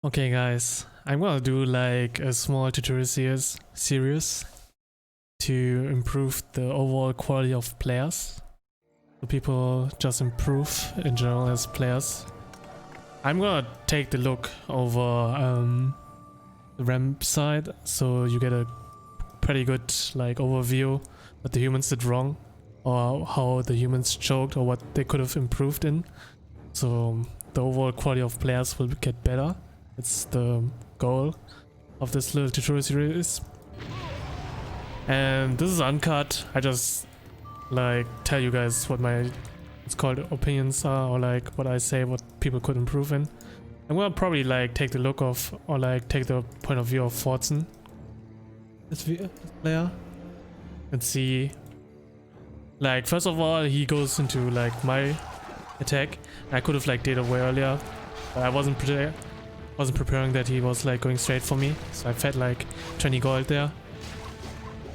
Okay guys, I'm gonna do like a small tutorial series to improve the overall quality of players. So people just improve in general as players. I'm gonna take the look over the ramp side, so you get a pretty good like overview what the humans did wrong, or how the humans choked, or what they could have improved in. So the overall quality of players will get better. It's the goal of this little tutorial series. And this is uncut. I just like tell you guys what my opinions are, or like what I say what people could improve in. I'm gonna probably like take the look of, or like take the point of view of Fortson, this player, and see, like, first of all, he goes into like my attack. I could have like did it way earlier, but I wasn't preparing that he was like going straight for me, so I fed like 20 gold there.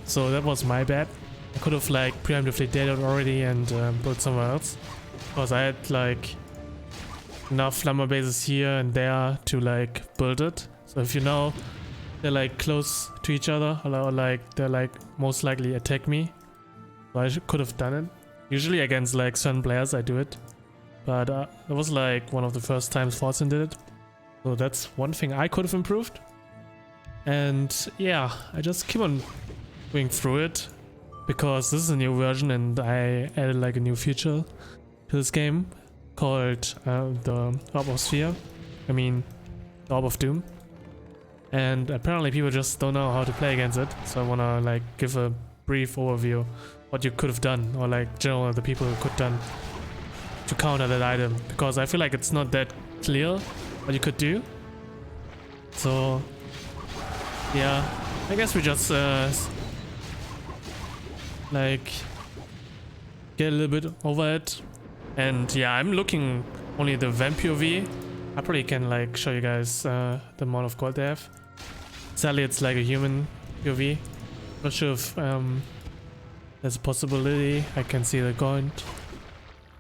So that was my bad. I could have like preemptively dead it already and built somewhere else, because I had like enough lumber bases here and there to like build it. So if you know they're like close to each other, or like they're like most likely attack me, so I could have done it. Usually against like certain players I do it, but it was like one of the first times Fortson did it. So that's one thing I could have improved. And yeah, I just keep on going through it, because this is a new version and I added like a new feature to this game called the Orb of Sphere. I mean, the Orb of Doom. And apparently people just don't know how to play against it. So I wanna like give a brief overview what you could have done, or like general the people could have done to counter that item, because I feel like it's not that clear what you could do. So yeah, I guess we just like get a little bit over it. And yeah, I'm looking only at the Vamp POV. I probably can like show you guys the amount of gold they have. Sadly it's like a human POV. Not sure if there's a possibility I can see the gold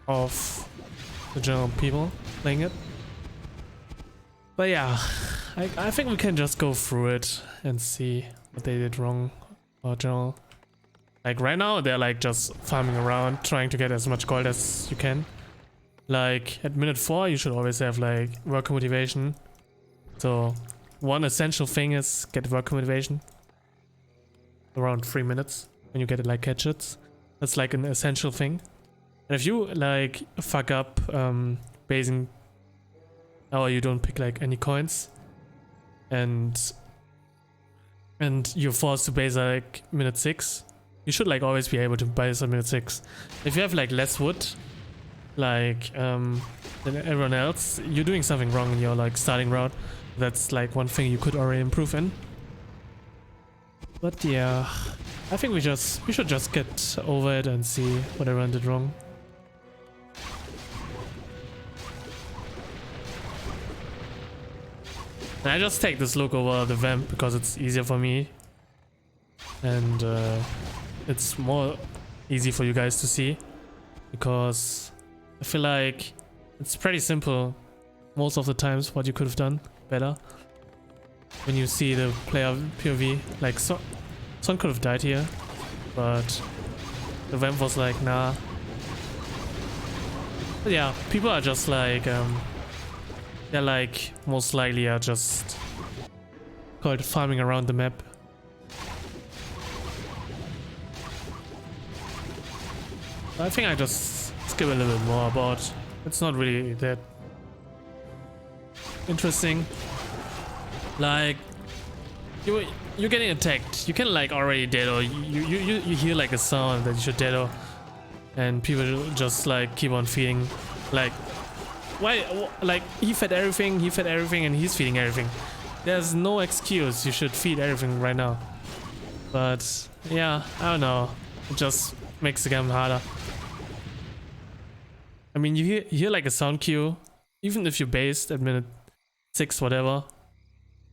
of the general people playing it. But yeah, I think we can just go through it and see what they did wrong, or general. Like right now they're like just farming around, trying to get as much gold as you can. Like at minute 4 you should always have like worker motivation. So one essential thing is get worker motivation around 3 minutes when you get it like gadgets. That's like an essential thing. And if you like fuck up basing, or you don't pick like any coins, and you're forced to base like minute 6, you should like always be able to base at minute 6. If you have like less wood like than everyone else, you're doing something wrong in your like starting route. That's like one thing you could already improve in. But yeah, I think we should just get over it and see what everyone did wrong. And I just take this look over the Vamp because it's easier for me, and it's more easy for you guys to see, because I feel like it's pretty simple most of the times what you could have done better when you see the player POV. Like Son could have died here, but the Vamp was like, nah. But yeah, people are just like they're like most likely are just called farming around the map. I think I just skip a little bit more about. It's not really that interesting. Like you're getting attacked. You can like already dead, or you hear like a sound that you should dead, or and people just like keep on feeding. Like why? Like he fed everything, and he's feeding everything. There's no excuse. You should feed everything right now. But yeah, I don't know. It just makes the game harder. I mean, you hear like a sound cue, even if you're based at minute 6, whatever.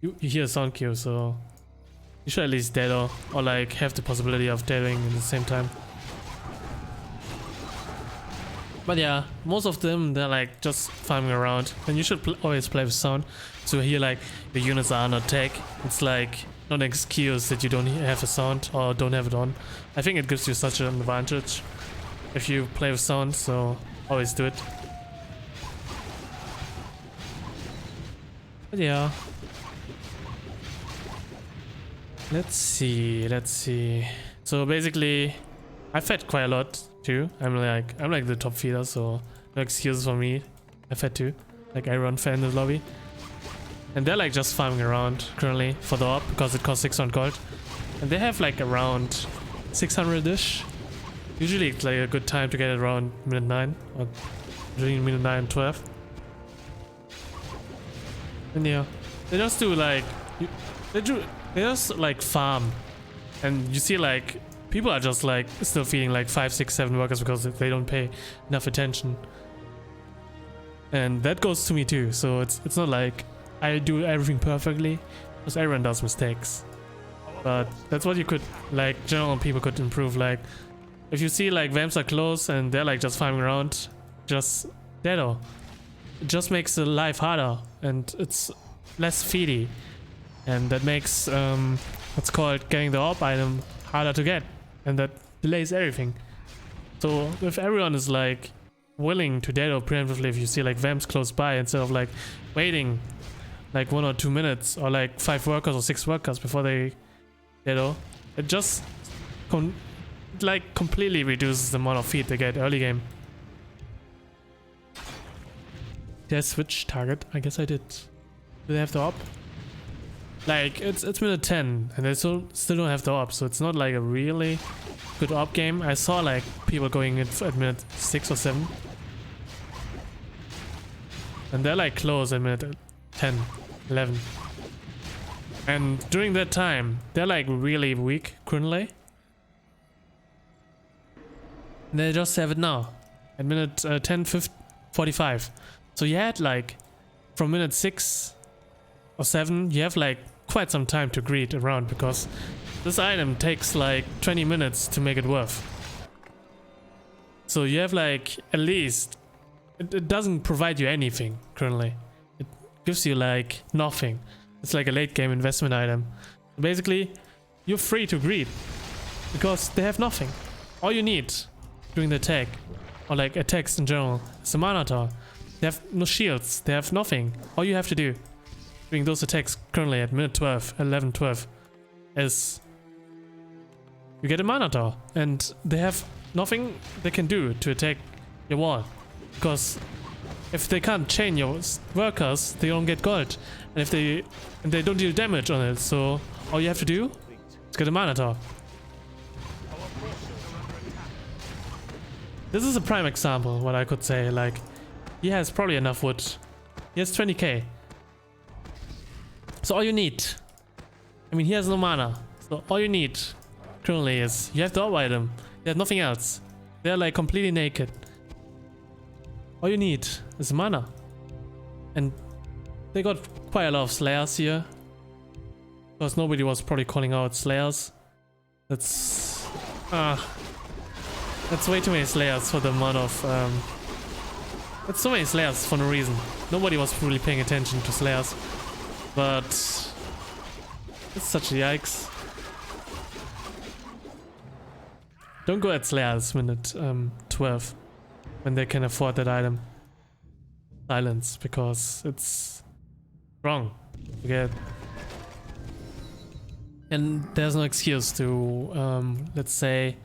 You hear a sound cue, so you should at least dead, or like have the possibility of deading at the same time. But yeah, most of them, they're like just farming around, and you should always play with sound. So here, like, the units are under attack. It's like not an excuse that you don't have a sound or don't have it on. I think it gives you such an advantage if you play with sound, so always do it. But yeah. Let's see. So basically, I fed quite a lot too. I'm like the top feeder, so no excuses for me. I fed too. Like everyone fed in the lobby. And they're like just farming around currently for the orb because it costs 600 gold. And they have like around 600-ish. Usually it's like a good time to get it around minute 9 or between minute 9 and 12. And yeah, they just do like they just like farm, and you see like people are just like still feeding like 5, 6, 7 workers because they don't pay enough attention. And that goes to me too. So it's not like I do everything perfectly, because everyone does mistakes. But that's what you could, like, general people could improve. Like if you see like vamps are close and they're like just farming around, just deado. It just makes the life harder and it's less feedy, and that makes what's called getting the orb item harder to get, and that delays everything. So if everyone is like willing to deado preemptively, if you see like vamps close by, instead of like waiting like 1 or 2 minutes or like 5 workers or 6 workers before they deado, it just completely reduces the amount of feed they get early game. Did I switch target? I guess I did. Do they have the orb? Like, it's minute 10 and they still don't have the orb, so it's not like a really good orb game. I saw like people going in at minute 6 or 7. And they're like close at minute 10, 11. And during that time, they're like really weak currently. And they just have it now at minute 10, 45. So you had like from minute 6 or 7, you have like quite some time to greed around, because this item takes like 20 minutes to make it worth. So you have like at least, it doesn't provide you anything currently. It gives you like nothing. It's like a late game investment item. Basically, you're free to greed because they have nothing. All you need during the attack, or like attacks in general, is a mana tower. They have no shields, they have nothing. All you have to do during those attacks currently at minute 12, 11, 12 is you get a mana tower, and they have nothing they can do to attack your wall, because if they can't chain your workers, they don't get gold, and if they don't deal damage on it, so all you have to do is get a mana tower. This is a prime example, what I could say. Like, he has probably enough wood. He has 20k. So all you need, I mean, he has no mana, so all you need currently is you have the orb item. You have nothing else. They're like completely naked. All you need is mana. And they got quite a lot of slayers here, because nobody was probably calling out slayers. That's way too many slayers for the amount of that's so many slayers for no reason. Nobody was really paying attention to slayers, but it's such a yikes. Don't go at slayers minute 12 when they can afford that item. Silence, because it's wrong. Forget. And there's no excuse to let's say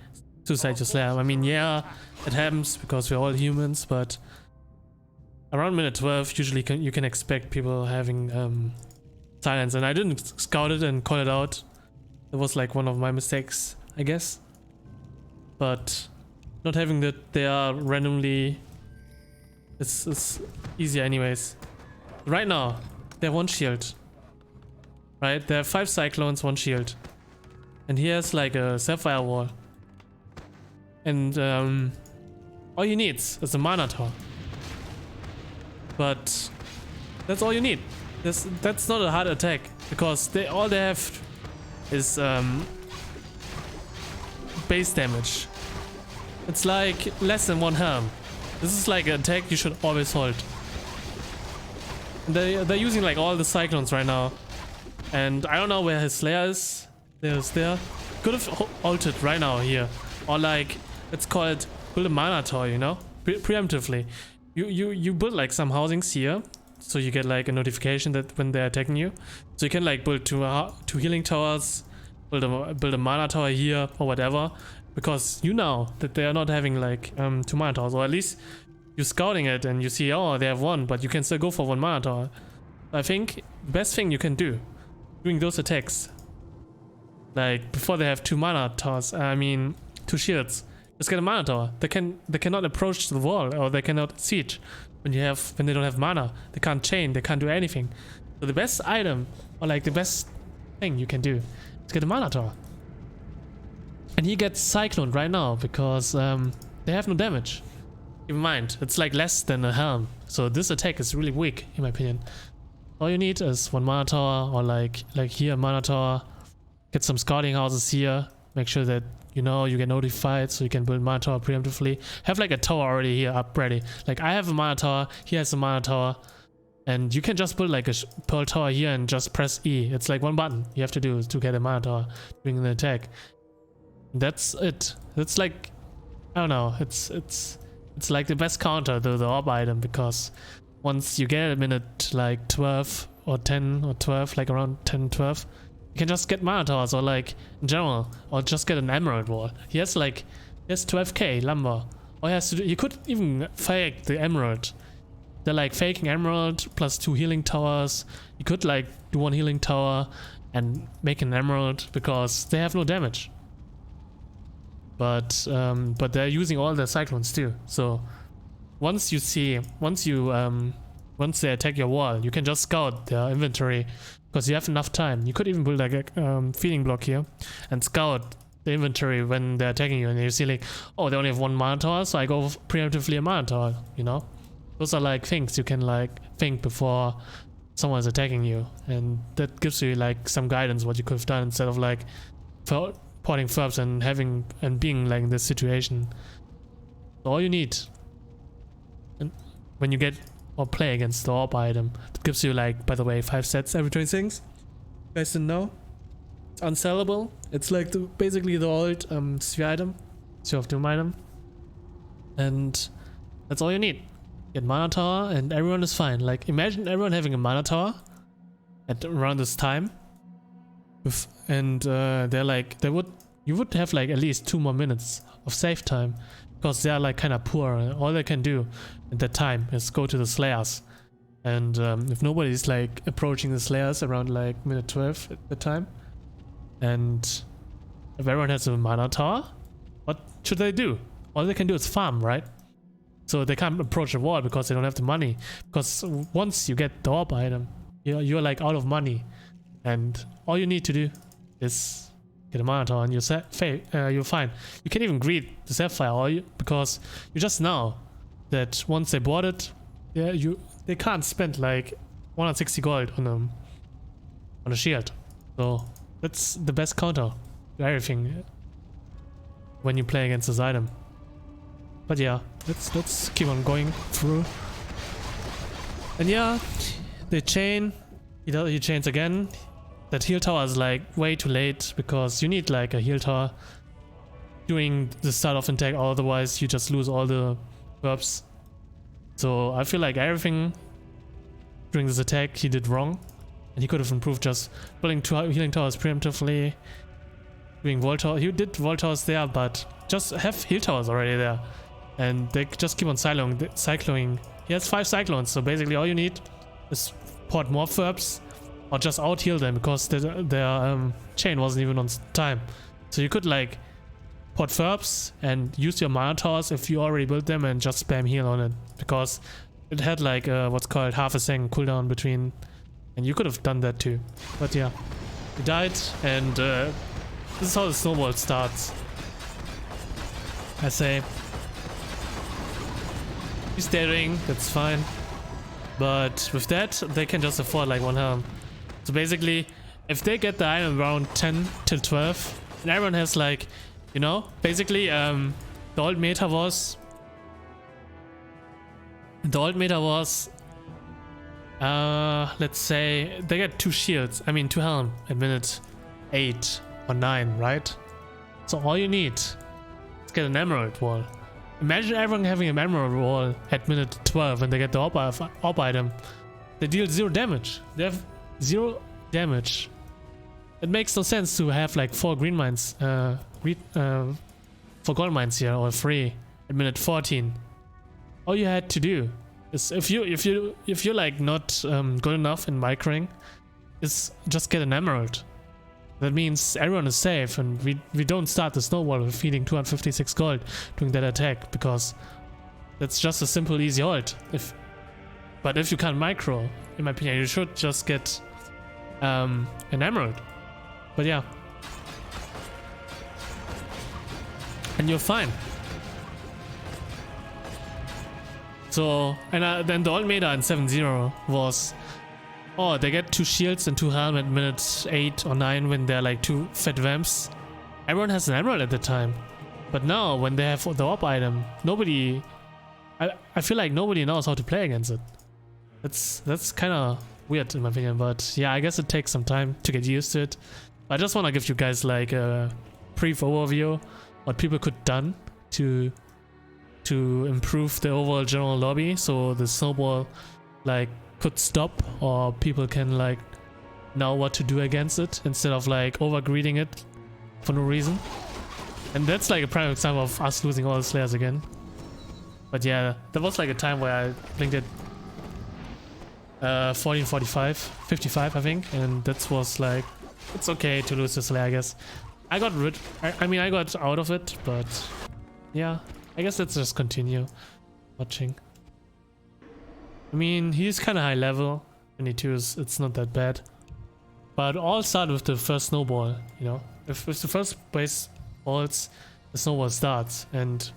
suicide your slayer. I mean, yeah, it happens because we're all humans, but around minute 12 usually you can expect people having silence, and I didn't scout it and call it out. It was like one of my mistakes, I guess. But not having that they are randomly, it's easier anyways. Right now they have 1 shield, right? They have 5 cyclones, 1 shield, and he has like a sapphire wall, and all you need is a mana tower. But that's all you need. That's not a hard attack, because all they have is base damage. It's like less than 1 helm. This is like an attack you should always hold. They're using like all the cyclones right now. And I don't know where his Slayer is. There's there. Could have ulted right now here. Or like, let's call it build a mana tower, you know? Preemptively. You build like some housings here. So you get like a notification that when they're attacking you. So you can like build two healing towers. Build a mana tower here or whatever. Because you know that they are not having like 2 mana towers. Or at least you're scouting it and you see, oh, they have 1. But you can still go for 1 mana tower. I think the best thing you can do doing those attacks, like before they have 2 mana towers, I mean 2 shields, just get a mana tower. They cannot approach the wall, or they cannot siege when they don't have mana. They can't chain, they can't do anything. So the best item, or like the best thing you can do, is get a mana tower. And he gets cycloned right now because they have no damage. Keep in mind, it's like less than a helm, so this attack is really weak in my opinion. All you need is 1 mana tower, or like here, mana tower. Get some scouting houses here. Make sure that you know you get notified so you can build mana tower preemptively. Have like a tower already here up ready. Like I have a mana tower, he has a mana tower. And you can just build like a pearl tower here and just press E. It's like 1 button you have to do to get a mana tower during an attack. That's it. That's like, I don't know, it's like the best counter to the orb item, because once you get him in at like 12 or 10 or 12, like around 10, 12, you can just get mana towers, or like in general, or just get an emerald wall. He has 12k lumber. All he has to do, you could even fake the emerald. They're like faking emerald plus 2 healing towers. You could like do 1 healing tower and make an emerald, because they have no damage. But they're using all their cyclones too. So once they attack your wall, you can just scout their inventory, because you have enough time. You could even build like a feeding block here and scout the inventory when they're attacking you, and you see like, oh, they only have 1 mana tower, so I go preemptively a mana tower, you know? Those are like things you can like think before someone's attacking you, and that gives you like some guidance what you could have done, instead of like porting verbs and being like in this situation. So all you need, and when you get or play against the orb item, that gives you like, by the way, 5 sets every 20 things. You guys didn't know? It's unsellable. It's like basically the old sphere item, sphere of doom item, and that's all you need. Get mana tower and everyone is fine. Like imagine everyone having a mana tower at around this time, and you would have like at least 2 more minutes of save time, because they are like kind of poor. All they can do at that time is go to the Slayers, and if nobody's like approaching the Slayers around like minute 12 at the time, and if everyone has a mana tower, what should they do? All they can do is farm, right? So they can't approach the wall because they don't have the money, because once you get the orb item, you're like out of money, and all you need to do is get a mana tower and you're fine. You can even greed the Sapphire, because you just know that once they bought it, they can't spend like 160 gold on a shield. So that's the best counter to everything when you play against this item. But yeah, let's keep on going through. And yeah, they chain. He chains again. That heal tower is like way too late, because you need like a heal tower during the start of attack, otherwise you just lose all the verbs. So I feel like everything during this attack he did wrong, and he could have improved just building 2 healing towers preemptively, doing wall tower. He did wall towers there, but just have heal towers already there, and they just keep on cycloning. He has 5 cyclones, so basically all you need is port more verbs, or just out heal them, because their chain wasn't even on time. So you could like port verbs and use your mana towers if you already built them, and just spam heal on it, because it had like what's called half a second cooldown between, and you could have done that too. But yeah, he died, and this is how the snowball starts. I say he's daring, that's fine, but with that they can just afford like 1 helm. So basically, if they get the item around 10 till 12, and everyone has like, you know, basically the old meta was The old meta was, let's say they get 2 shields, I mean 2 helm at minute 8 or 9, right? So all you need is get an emerald wall. Imagine everyone having an emerald wall at minute 12 when they get the op item. They deal 0 damage. They have 0 damage. It makes no sense to have like 4 green mines, 4 gold mines here, or 3 at minute 14. All you had to do is, if you're like not good enough in microing, is just get an emerald. That means everyone is safe, and we don't start the snowball with feeding 256 gold doing that attack, because that's just a simple easy ult. But if you can't micro, in my opinion, you should just get an emerald. But yeah, and you're fine. So, and then the old meta in 7-0 was, oh, they get 2 shields and 2 helm at minute 8 or 9 when they're like 2 fat vamps. Everyone has an emerald at the time. But now, when they have the op item, nobody... I feel like nobody knows how to play against it. That's kind of weird in my opinion, but yeah, I guess it takes some time to get used to it. I just want to give you guys like a brief overview what people could done to improve the overall general lobby, so the snowball like could stop, or people can like know what to do against it instead of like overgreeding it for no reason. And that's like a prime example of us losing all the slayers again. But yeah, there was like a time where I blinked it 14, 45, 55 I think, and that was like, it's okay to lose the slayer, I guess. I got I got out of it, but yeah, I guess let's just continue watching. I mean, he's kind of high level, 22 it's not that bad. But all start with the first snowball, you know? If the first base falls, the snowball starts, and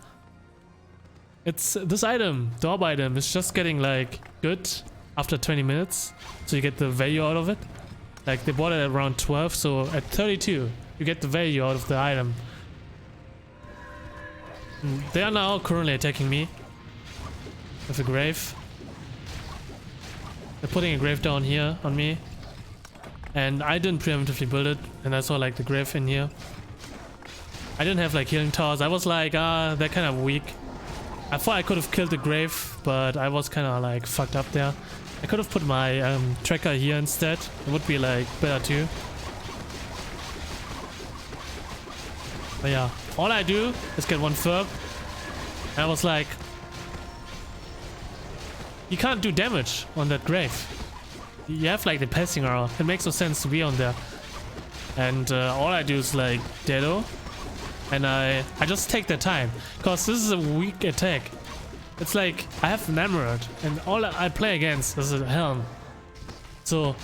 it's this item, the orb item, is just getting like good after 20 minutes, so you get the value out of it. Like they bought it at around 12, so at 32 you get the value out of the item. And they are now currently attacking me with a grave. They're putting a grave down here on me, and I didn't preemptively build it, and I saw like the grave in here. I didn't have like healing towers. I was like, they're kind of weak. I thought I could have killed the grave, but I was kind of like fucked up there. I could have put my tracker here instead. It would be like better too. But yeah, all I do is get one ferb. And I was like, you can't do damage on that grave. You have like the passing arrow. It makes no sense to be on there. And all I do is like Dedo. And I just take the time, because this is a weak attack. It's like I have an emerald, and all I play against is a helm. So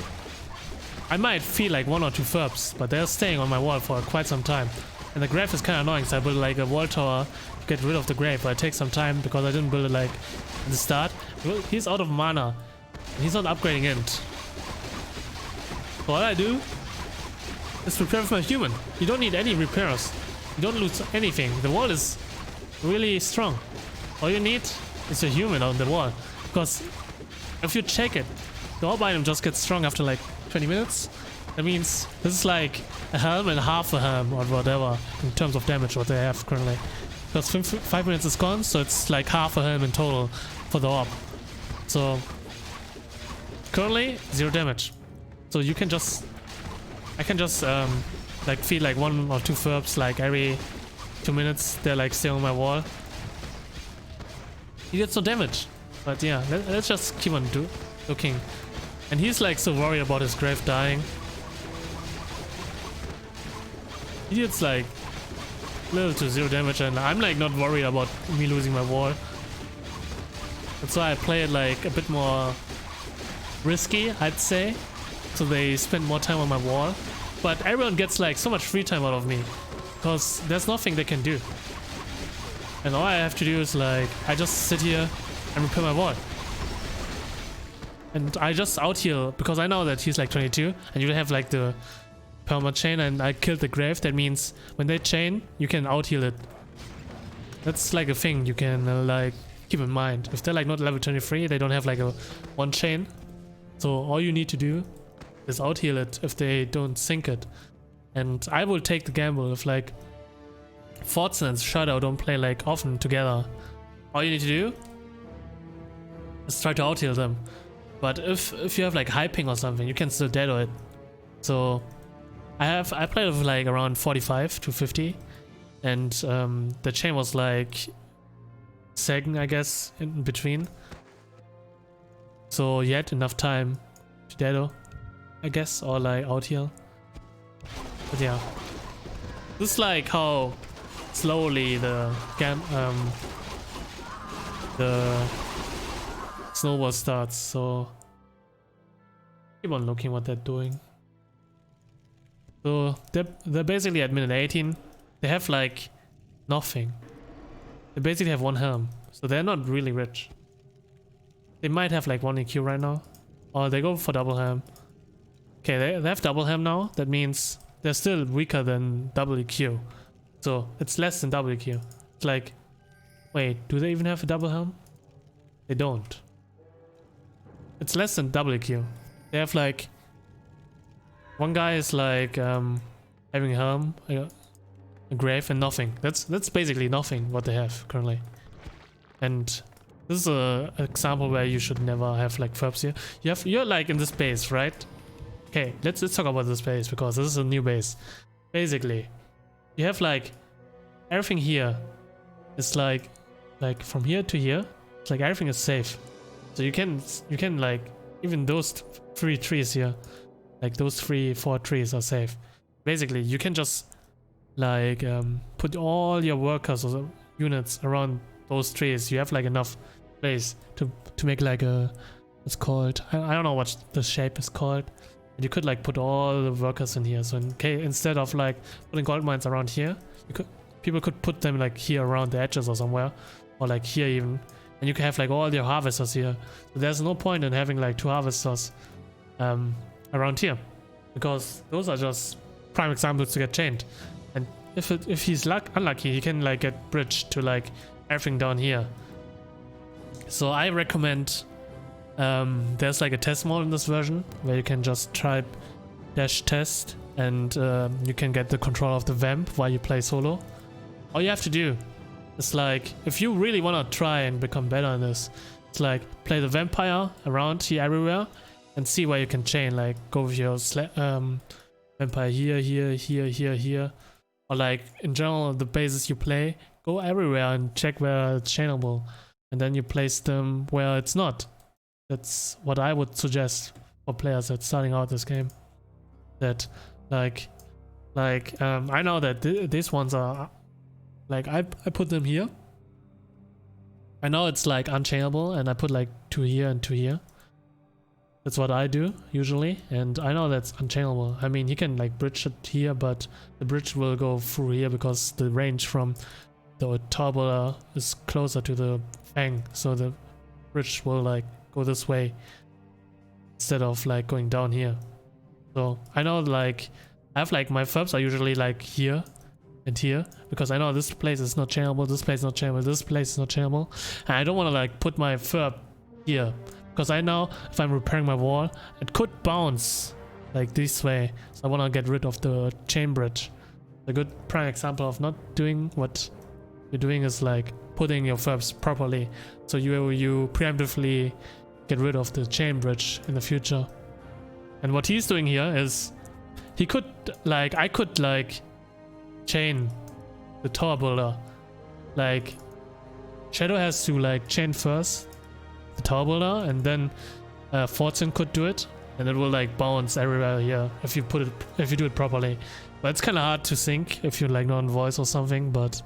I might feel like 1 or 2 ferbs, but they're staying on my wall for quite some time. And the grave is kind of annoying, so I build like a wall tower to get rid of the grave, but it takes some time because I didn't build it like at the start. He's out of mana, and he's not upgrading int. So all I do is prepare for my human. You don't need any repairs. You don't lose anything. The wall is really strong. All you need is a human on the wall. Because if you check it, the orb item just gets strong after like 20 minutes. That means this is like a helm and half a helm or whatever in terms of damage what they have currently. Because 5 minutes is gone, so it's like half a helm in total for the orb. So currently 0 damage. So you can just, I can just like feed like 1 or 2 ferbs like every 2 minutes. They're like staying on my wall. He gets no damage, but yeah, let's just keep on looking. And he's like so worried about his grave dying. He gets like little to 0 damage, and I'm like not worried about me losing my wall. That's why I play it like a bit more risky, I'd say, so they spend more time on my wall. But everyone gets like so much free time out of me, because there's nothing they can do. And all I have to do is like, I just sit here and repair my wall. And I just out heal, because I know that he's like 22, and you have like the perma chain, and I killed the grave. That means when they chain, you can out heal it. That's like a thing. You can like keep in mind. If they're like not level 23, they don't have like a one chain. So all you need to do is out heal it if they don't sync it. And I will take the gamble if like Fortson and Shadow don't play like often together. All you need to do is try to out heal them. But if you have like high ping or something, you can still dead it. So I played with like around 45 to 50, and the chain was like second, I guess, in between. So you had enough time to dead, I guess, or like out heal. But yeah, this is like how slowly the snowball starts. So keep on looking what they're doing. So they're basically at minute 18. They have like nothing. They basically have one helm, so they're not really rich. They might have like one EQ right now, or they go for double helm. Okay, they have double helm now. That means they're still weaker than double EQ, so it's less than double EQ. It's like, wait, do they even have a double helm? They don't. It's less than double EQ. They have like, one guy is like having a helm, a grave, and nothing. That's basically nothing what they have currently. And this is a example where you should never have like verbs here. You're like in this base, right? Okay, let's talk about this base, because this is a new base. Basically, you have like everything here is like from here to here. It's like everything is safe. So you can like, even those 3 trees here, like those 4 trees are safe. Basically, you can just like put all your workers or units around those trees. You have like enough place to make like a, it's called, I don't know what the shape is called. And you could like put all the workers in here. So instead of like putting gold mines around here, people could put them like here around the edges or somewhere, or like here even. And you can have like all your harvesters here. So there's no point in having like 2 harvesters around here, because those are just prime examples to get chained. And if he's unlucky, he can like get bridged to like everything down here. So I recommend, there's like a test mode in this version where you can just type -test, and you can get the control of the vamp while you play solo. All you have to do is like, if you really want to try and become better in this, it's like play the vampire around here everywhere and see where you can chain. Like go with your vampire here, or like in general the bases you play, go everywhere and check where it's chainable, and then you place them where it's not. That's what I would suggest for players that's starting out this game. That I know that these ones are like, I put them here. I know it's like unchainable, and I put like 2 here and 2 here. That's what I do usually, and I know that's unchainable. I mean, you can like bridge it here, but the bridge will go through here because the range from the turbo is closer to the fang, so the bridge will like go this way instead of like going down here. So I know, like, I have like my verbs are usually like here and here, because I know this place is not chainable, this place is not chainable, this place is not chainable, and I don't want to like put my verb here, because I know if I'm repairing my wall, it could bounce like this way. So I want to get rid of the chain bridge. A good prime example of not doing what you're doing is like putting your verbs properly, so you preemptively get rid of the chain bridge in the future. And what he's doing here is, he could like, I could like chain the tower builder. Like Shadow has to like chain first the tower builder, and then Fortune could do it, and it will like bounce everywhere here if you do it properly. But it's kind of hard to sync if you're like non-voice or something. But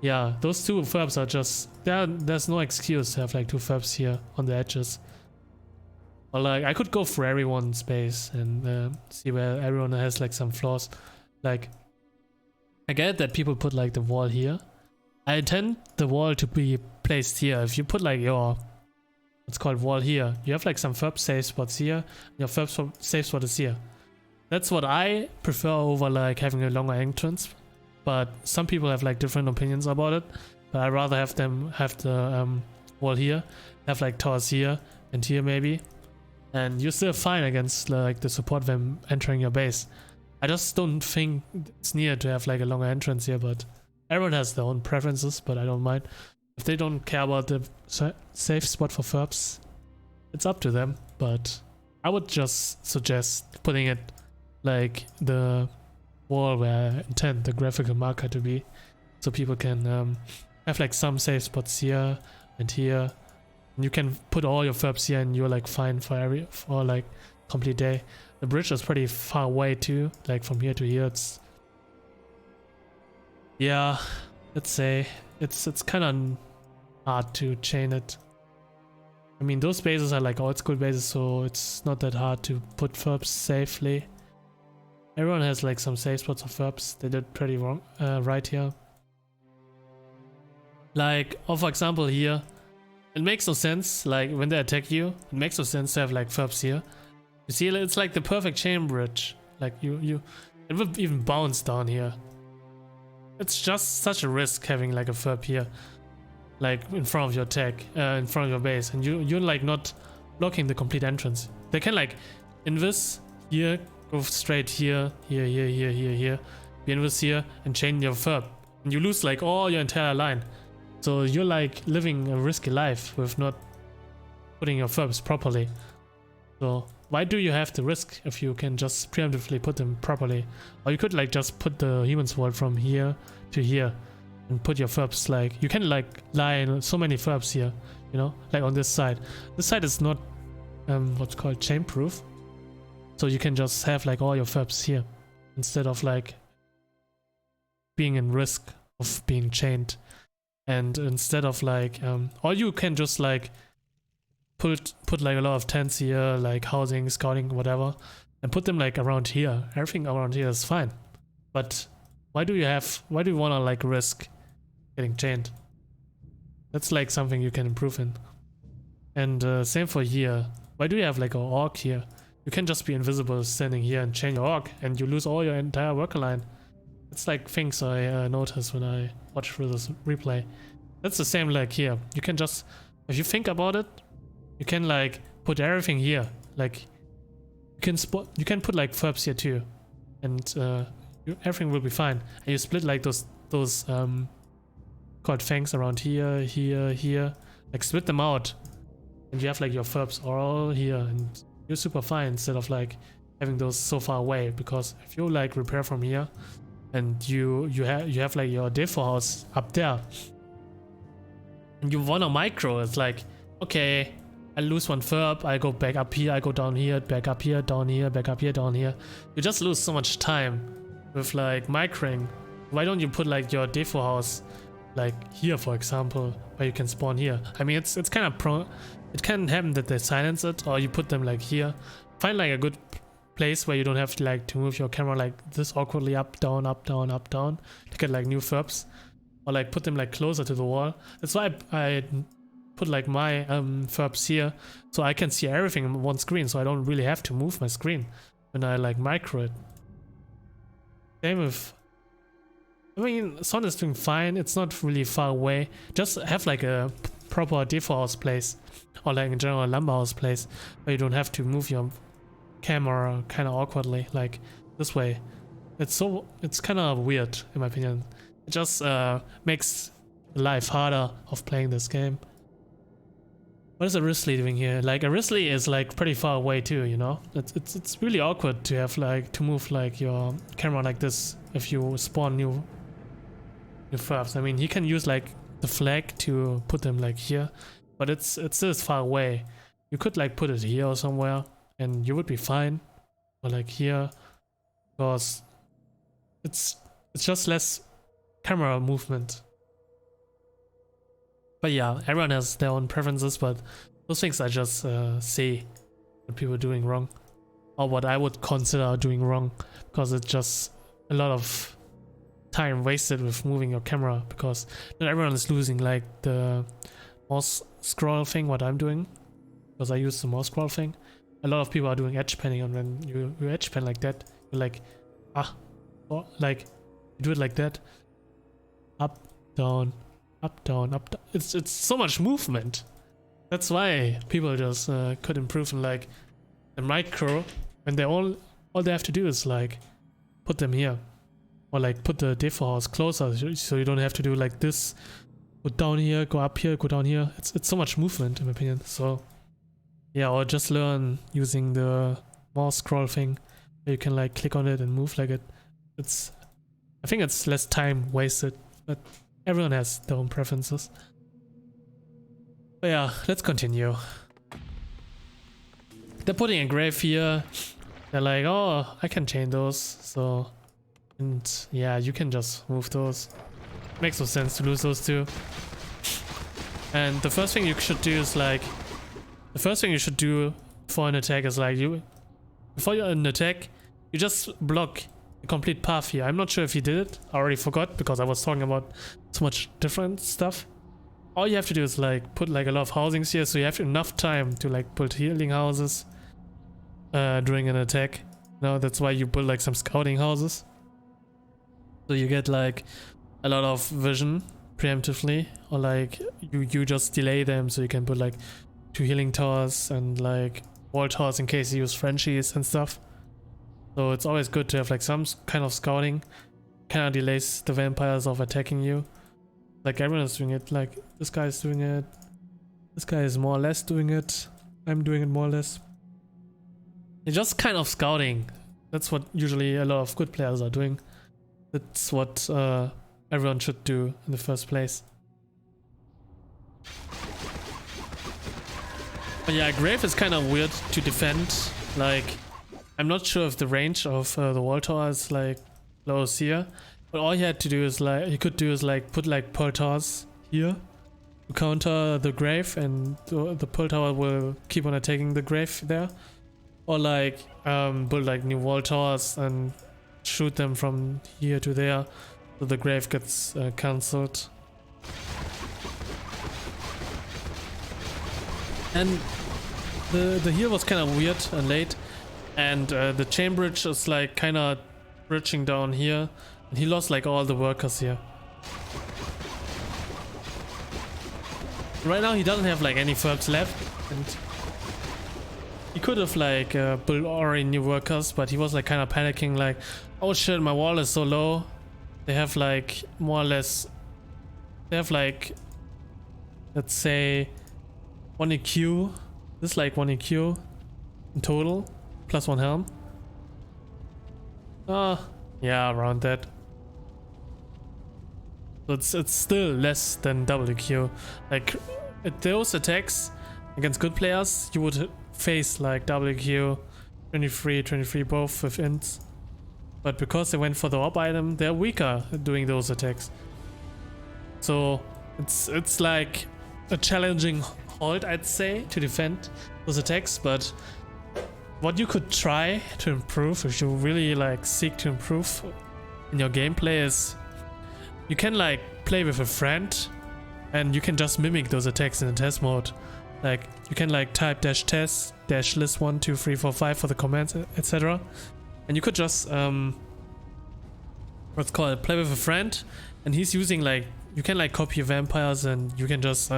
yeah, those 2 verbs are just there's no excuse to have like 2 verbs here on the edges. Or like, I could go for everyone's space and see where everyone has like some flaws. Like, I get that people put like the wall here. I intend the wall to be placed here. If you put like your, it's called wall here, you have like some verb safe spots here, your verb safe spot is here. That's what I prefer over like having a longer entrance. But some people have like different opinions about it. But I'd rather have them have the wall here, have like towers here and here maybe, and you're still fine against like the support them entering your base. I just don't think it's needed to have like a longer entrance here, but everyone has their own preferences, but I don't mind. If they don't care about the safe spot for Ferbs, it's up to them, but I would just suggest putting it like the wall where I intend the graphical marker to be, so people can have like some safe spots here and here, and you can put all your Ferbs here and you're like fine for like complete day. The bridge is pretty far away too, like from here to here. It's, yeah, let's say it's kind of hard to chain it. I mean, those bases are like old school bases, so it's not that hard to put Ferbs safely. Everyone has like some safe spots of Ferbs. They did pretty wrong right here. Like, for example here, it makes no sense, like when they attack you, it makes no sense to have like Ferbs here. You see, it's like the perfect chain bridge. Like it would even bounce down here. It's just such a risk having like a Ferb here, like in front of your attack, in front of your base, and you're like not blocking the complete entrance. They can like invis here, go straight here, here, be invis here, and chain your Ferb, and you lose like all your entire line. So you're like living a risky life with not putting your Ferbs properly. So why do you have to risk if you can just preemptively put them properly? Or you could like just put the Human's Wall from here to here and put your Ferbs, like you can like line so many Ferbs here, you know, like on this side. This side is not what's called chain proof, so you can just have like all your Ferbs here instead of like being in risk of being chained. And instead of like or you can just like put like a lot of tents here, like housing, scouting, whatever, and put them like around here. Everything around here is fine, but why do you want to like risk getting chained? That's like something you can improve in. And same for here. Why do you have like an orc here? You can just be invisible standing here and chain your orc, and you lose all your entire worker line. It's like things I noticed when I watch through this replay. That's the same like here. You can just, if you think about it, you can like put everything here. Like you can put like Ferbs here too, and everything will be fine. And you split like those called fangs around here, here, like split them out, and you have like your Ferbs all here, and you're super fine instead of like having those so far away. Because if you like repair from here, and you have like your defo house up there, and you wanna micro, it's like, okay, I lose one Ferb, I go back up here, I go down here, back up here, down here, back up here, down here. You just lose so much time with like microing. Why don't you put like your defo house like here, for example, where you can spawn here? I mean, it's kind of it can happen that they silence it, or you put them like here. Find like a good place where you don't have to like to move your camera like this awkwardly up, down, up, down, up, down to get like new Ferbs, or like put them like closer to the wall. That's why I put like my Ferbs here, so I can see everything in one screen, so I don't really have to move my screen when I like micro it. Same with, I mean, Son is doing fine. It's not really far away. Just have like a proper defo house place, or like in general a lumber house place, where you don't have to move your camera kind of awkwardly like this way. It's kind of weird in my opinion. It just makes life harder of playing this game. What is a Risley doing here? Like a Risley is like pretty far away too, you know. It's really awkward to have like to move like your camera like this if you spawn new Ferbs. I mean, he can use like the flag to put them like here, but it's still far away. You could like put it here or somewhere, and you would be fine, or like here, because it's just less camera movement. But yeah, everyone has their own preferences, but those things I just see what people are doing wrong, or what I would consider doing wrong, because it's just a lot of time wasted with moving your camera, because not everyone is losing like the mouse scroll thing, what I'm doing, because I use the mouse scroll thing. A lot of people are doing edge panning, and when you edge pan like that, you're like, or like you do it like that, up, down, Up, down, up, down. It's so much movement. That's why people just could improve in like the micro, when they all they have to do is like put them here, or like put the default house closer, so you don't have to do like this. Go down here, go up here, go down here. It's so much movement in my opinion. So yeah, or just learn using the mouse scroll thing. You can like click on it and move like it. I think it's less time wasted, but everyone has their own preferences. But yeah, let's continue. They're putting a grave here. They're like, oh, I can chain those. So, and yeah, you can just move those. Makes no sense to lose those two. And the first thing you should do is like, for an attack is like before you're in an attack, you just block the complete path here. I'm not sure if you did it. I already forgot because I was talking about so much different stuff. All you have to do is like put like a lot of housings here, so you have enough time to like build healing houses during an attack. Now that's why you build like some scouting houses, so you get like a lot of vision preemptively, or like you just delay them so you can put like 2 healing towers and like wall towers in case you use Frenchies and stuff. So it's always good to have like some kind of scouting. Kind of delays the vampires of attacking you. Like everyone is doing it. Like this guy is doing it. This guy is more or less doing it. I'm doing it more or less. It's just kind of scouting. That's what usually a lot of good players are doing. That's what everyone should do in the first place. But yeah, Grave is kind of weird to defend. Like, I'm not sure if the range of the wall tower is like close here. But all he had to do is like, he could do is like put like pearl towers here to counter the Grave, and the pearl tower will keep on attacking the Grave there. Or like build like new wall towers and shoot them from here to there, so the Grave gets cancelled. And the heal was kind of weird and late, and the chain bridge is like kind of bridging down here, and he lost like all the workers here. Right now he doesn't have like any verbs left, and he could have like built already new workers, but he was like kind of panicking, like, oh shit, my wall is so low. They have like more or less, they have like, let's say 1 EQ. This is like 1 EQ in total, plus 1 helm. Yeah, around that. So it's still less than double EQ. Like at those attacks against good players, you would face like double EQ, 23 both with ints. But because they went for the orb item, they're weaker at doing those attacks. So it's like a challenging hold, I'd say, to defend those attacks. But what you could try to improve, if you really like seek to improve in your gameplay, is you can like play with a friend and you can just mimic those attacks in the test mode. Like you can like type -test -list 1 2 3 4 5 for the commands, etc. And you could just what's called play with a friend, and he's using like, you can like copy vampires and you can just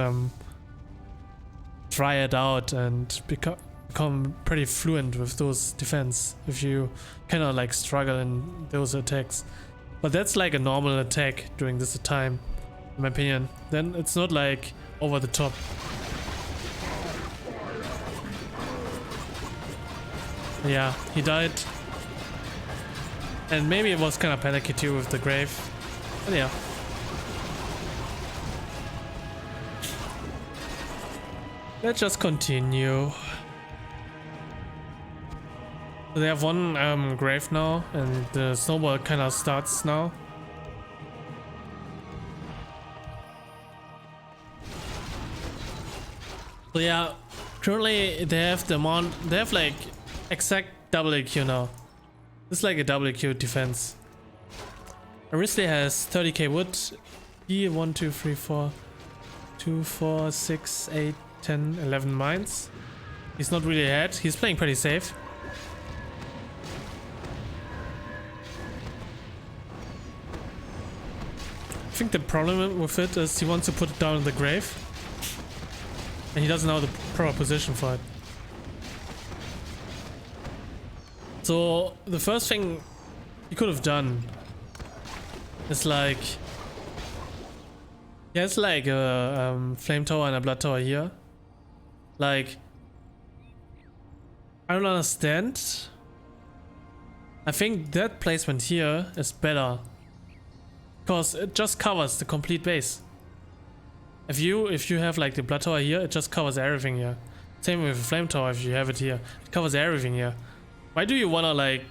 try it out and become pretty fluent with those defense if you kind of like struggle in those attacks. But that's like a normal attack during this time, in my opinion. Then it's not like over the top. Yeah, he died. And maybe it was kind of panicky too with the Grave. But yeah. Let's just continue. So they have 1 Grave now, and the snowball kind of starts now. So yeah, currently they have the amount, they have like exact double EQ now. This is like a double EQ defense. Arisley has 30k wood. He 1 2 3 4 2 4 6 8 10 11 mines. He's not really ahead. He's playing pretty safe. I think the problem with it is he wants to put it down in the grave, and he doesn't know the proper position for it. So the first thing he could have done is like, he has like a flame tower and a blood tower here. Like, I don't understand. I think that placement here is better because it just covers the complete base. If you have like the blood tower here, it just covers everything here. Same with the flame tower. If you have it here, it covers everything here. Why do you wanna like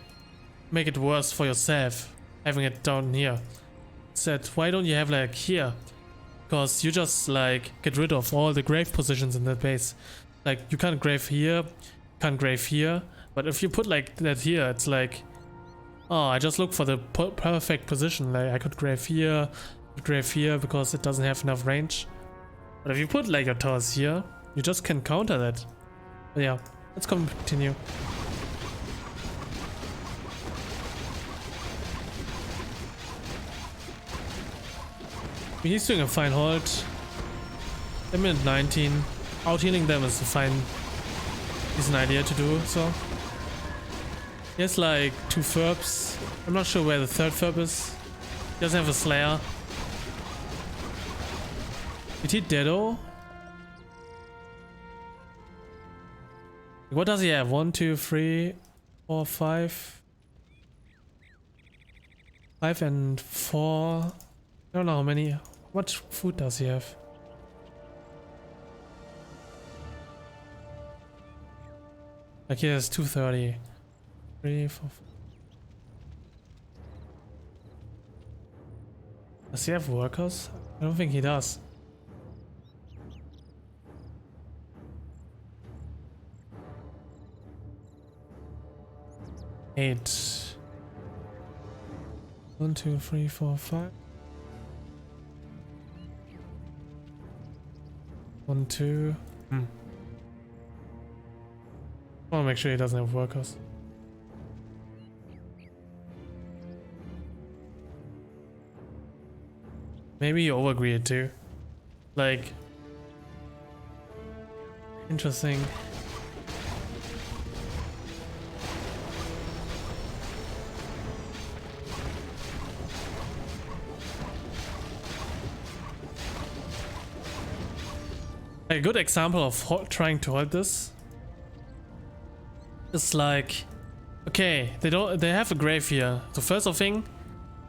make it worse for yourself having it down here? Instead, why don't you have like here? Because you just like get rid of all the grave positions in that base. Like you can't grave here, can't grave here. But if you put like that here, it's like, oh, I just look for the perfect position. Like I could grave here because it doesn't have enough range. But if you put like your towers here, you just can counter that. But yeah, let's continue. He's doing a fine hold. A minute 19. Out healing them is an idea to do so. He has like 2 Ferbs. I'm not sure where the 3rd Ferb is. He doesn't have a Slayer. Did he Deado? What does he have? 1, 2, 3, 4, 5. 5 and 4. I don't know how many. What food does he have? Like he has 230. 3, 4, 5. Does he have workers? I don't think he does. Eight. 1, 2, 3, 4, 5. 1, 2. I want to make sure he doesn't have workers. Maybe you overgreed too. Like, interesting. A good example of trying to hold this is like, okay, they have a grave here. So first thing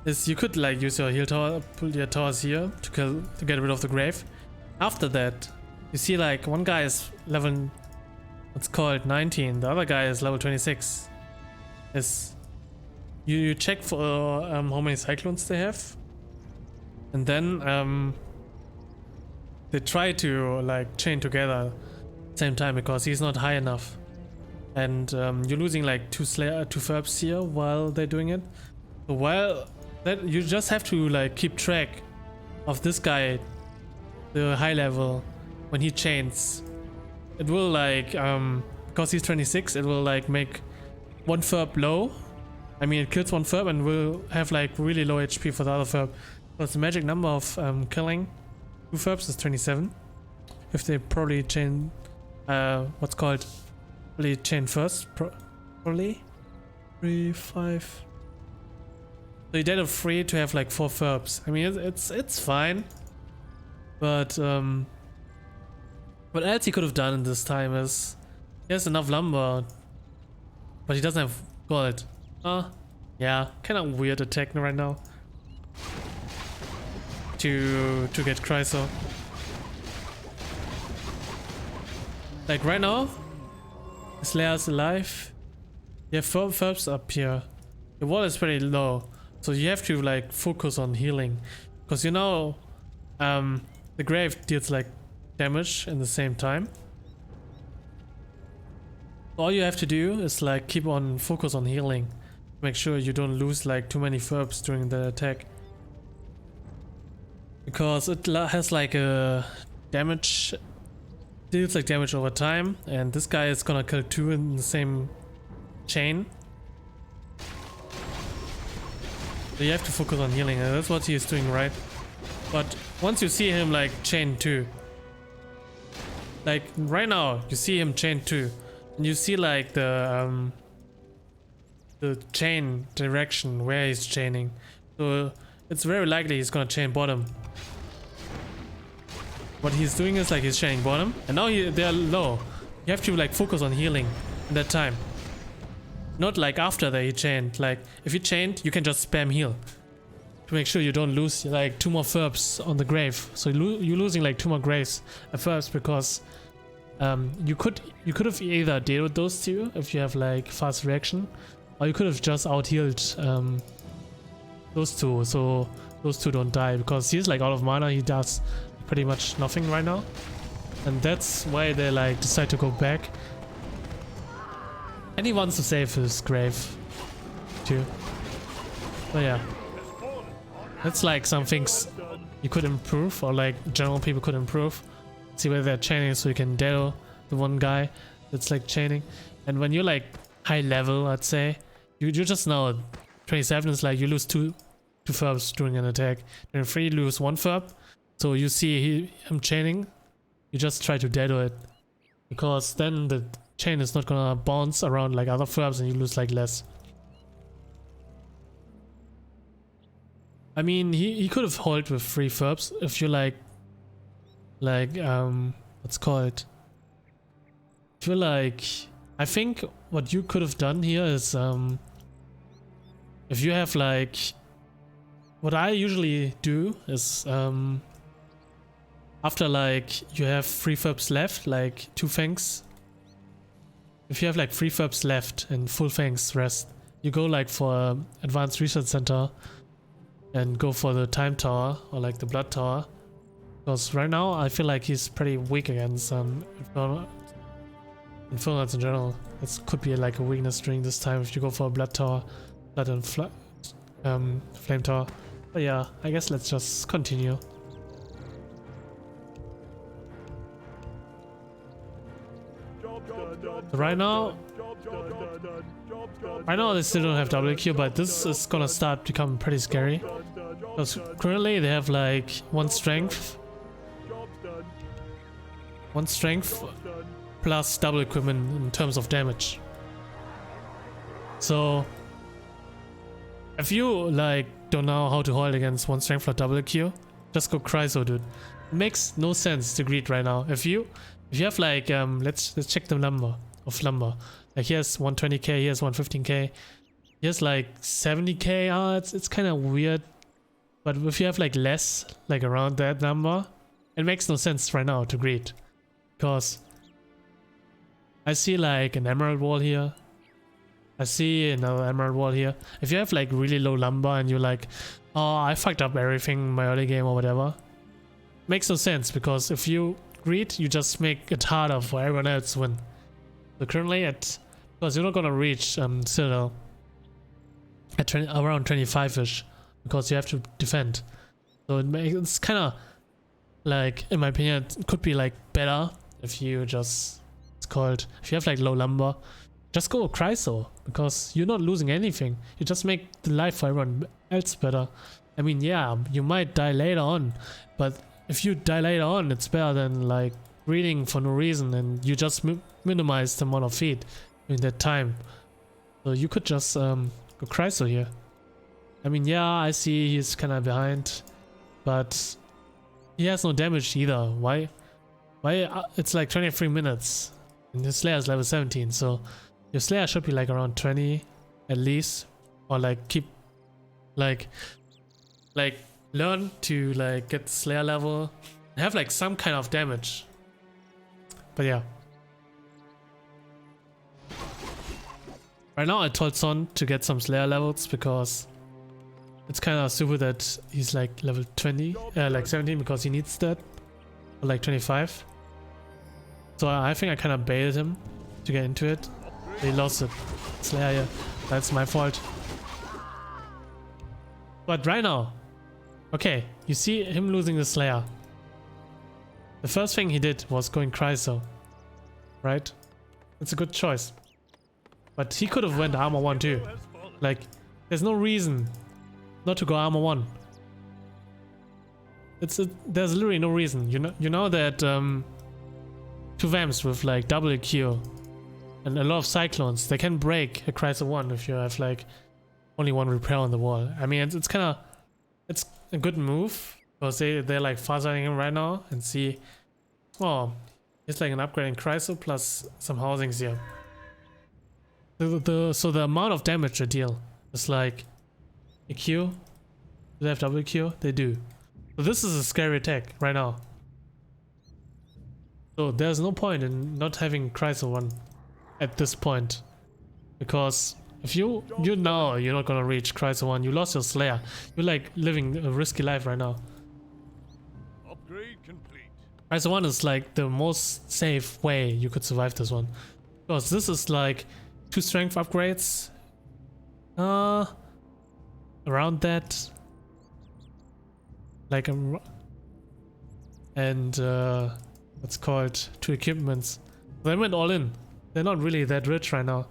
is you could like use your heal tower, pull your towers here to get rid of the grave. After that, you see like one guy is level, what's called 19, the other guy is level 26. Is you check for how many cyclones they have, and then they try to like chain together at the same time because he's not high enough, and you're losing like 2 Ferbs here while they're doing it. So while that, you just have to like keep track of this guy, the high level, when he chains. It will like because he's 26, it will like make 1 Ferb low. I mean, it kills 1 Ferb and will have like really low HP for the other Ferb. So the magic number of killing 2 Ferbs is 27. If they probably chain what's called probably chain first, probably 3, 5. So you dead of 3 to have like 4 Ferbs. I mean, it's fine, but what else he could have done in this time is he has enough lumber, but he doesn't have gold. Yeah, kind of weird attack right now to get Chryso. Like right now, Slayer's alive. You have 4 Ferbs up here. The wall is pretty low, so you have to like focus on healing, because you know the grave deals like damage in the same time. All you have to do is like keep on focus on healing. Make sure you don't lose like too many Ferbs during the attack, because it has like a damage, deals like damage over time, and this guy is gonna kill 2 in the same chain. So you have to focus on healing, and that's what he is doing, right? But once you see him like chain 2, like right now you see him chain 2, and you see like the chain direction where he's chaining, so it's very likely he's gonna chain bottom. What he's doing is like he's chaining bottom, and now they're low. You have to like focus on healing in that time, not like after that he chained. Like if you chained, you can just spam heal to make sure you don't lose like 2 more verbs on the grave. So you're losing like 2 more graves at first, because you could have either dealt with those 2 if you have like fast reaction, or you could have just out healed those 2, so those 2 don't die, because he's like out of mana. He does pretty much nothing right now, and that's why they like decide to go back. And he wants to save his grave too. But yeah, that's like some things you could improve, or like general people could improve. See where they're chaining, so you can deal the one guy that's like chaining. And when you're like high level, I'd say you just know 27 is like you lose two verbs during an attack. 23 you lose 1 verb. So you see him chaining, you just try to dedo it, because then the chain is not gonna bounce around like other verbs and you lose like less. I mean, he could have hold with 3 verbs if you like what's called, if you like, I think what you could have done here is if you have like, what I usually do is after like you have 3 verbs left, like 2 fangs, if you have like 3 verbs left and full fangs rest, you go like for advanced research center and go for the time tower or like the blood tower, because right now I feel like he's pretty weak against Infernals in general. It could be like a weakness during this time if you go for a blood tower, blood and flame tower. But yeah, I guess let's just continue. So right now they still don't have WQ, but this is gonna start becoming pretty scary, because currently they have like 1 strength plus double equipment in terms of damage. So if you like don't know how to hold against 1 strength plus double Q, just go Chryso, dude. It makes no sense to greed right now. If you have like let's check the number of lumber. Like he has 120k, he has 115k, he has like 70k. It's kind of weird. But if you have like less, like around that number, it makes no sense right now to greed, because I see like an emerald wall here, I see another emerald wall here. If you have like really low lumber and you're like, oh, I fucked up everything in my early game or whatever, makes no sense, because if you greed, you just make it harder for everyone else to win. So currently because you're not gonna reach Citadel at around 25ish, because you have to defend. So it's kind of like, in my opinion, it could be like better if you just, if you have like low lumber, just go Chryso, because you're not losing anything. You just make the life for everyone else better. I mean, yeah, you might die later on, but if you die later on, it's better than like reading for no reason, and you just minimize the amount of feet in that time. So you could just go Chryso here. I mean, yeah, I see he's kind of behind, but he has no damage either. Why? It's like 23 minutes, and his Slayer is level 17, so your Slayer should be like around 20 at least, or like keep like learn to like get Slayer level and have like some kind of damage. But yeah, right now I told Son to get some Slayer levels, because it's kind of stupid that he's like level 20, like 17, because he needs that, or like 25. So I think I kind of baited him to get into it. He lost it. Slayer, yeah. That's my fault. But right now, okay, you see him losing the Slayer. The first thing he did was going Chryso, right? It's a good choice. But he could have went armor 1 too. Like, there's no reason not to go armor 1. there's literally no reason. You know that two vamps with like double EQ and a lot of cyclones, they can break a Chrysler 1 if you have like only one repair on the wall. I mean, it's kind of, it's a good move because they're like fuzzing him right now and see, oh, it's like an upgrade in Chrysler plus some housings here. So the amount of damage they deal is like EQ. Do they have double EQ? They do. So this is a scary attack right now. So there's no point in not having Chrysler 1 at this point, because if you know you're not gonna reach Chrysler 1, you lost your Slayer. You're like living a risky life right now. Upgrade complete. Chrysler 1 is like the most safe way you could survive this one, because this is like 2 strength upgrades, around that, like and what's called 2 equipments. They went all in. They're not really that rich right now.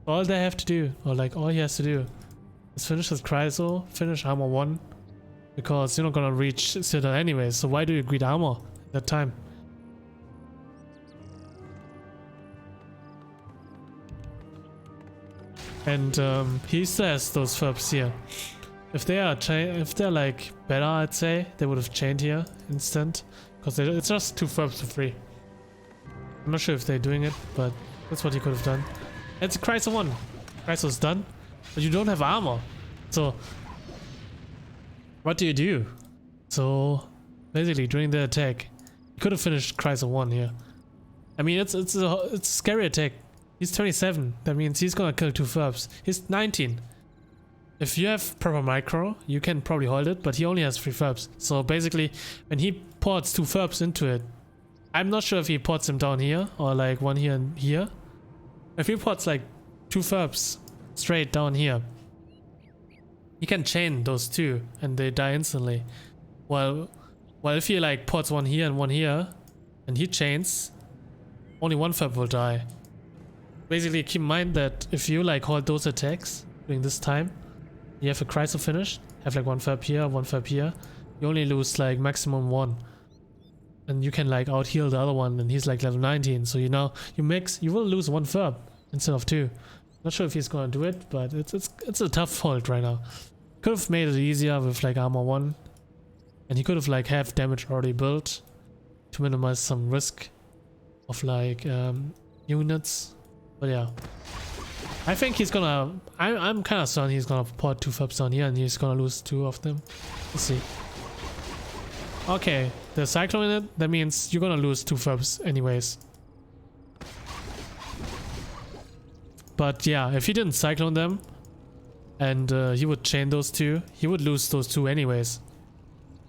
All they have to do, or like all he has to do, is finish his Chrysler, finish armor 1, because you're not gonna reach Citadel anyway, so why do you greed armor at that time? And he says those verbs here. If they're like better, I'd say they would have chained here instant, because it's just 2 verbs for free. I'm not sure if they're doing it, but that's what he could have done. It's a Chrysler 1. Chrysler's done, but you don't have armor. So what do you do? So basically during the attack, you could have finished Chrysler 1 here. I mean, it's a scary attack. He's 27. That means he's gonna kill 2 verbs. He's 19. If you have proper micro, you can probably hold it, but he only has 3 verbs. So basically, when he ports 2 verbs into it, I'm not sure if he ports them down here or like 1 here and here. If he ports like 2 verbs straight down here, he can chain those 2 and they die instantly. Well, if he like ports 1 here and 1 here, and he chains, only 1 verb will die. Basically, keep in mind that if you like hold those attacks during this time, you have a Chrysler finish, have like 1 verb here, 1 verb here, you only lose like maximum 1. And you can like out heal the other one, and he's like level 19, so you know you will lose 1 verb instead of 2. Not sure if he's gonna do it, but it's a tough hold right now. Could have made it easier with like armor 1, and he could have like half damage already built to minimize some risk of like units. But yeah, I think he's gonna, I'm kind of certain he's gonna port 2 verbs down here and he's gonna lose 2 of them. Let's see. Okay, there's Cyclone in it, that means you're gonna lose 2 verbs anyways. But yeah, if he didn't Cyclone them and he would chain those 2, he would lose those 2 anyways.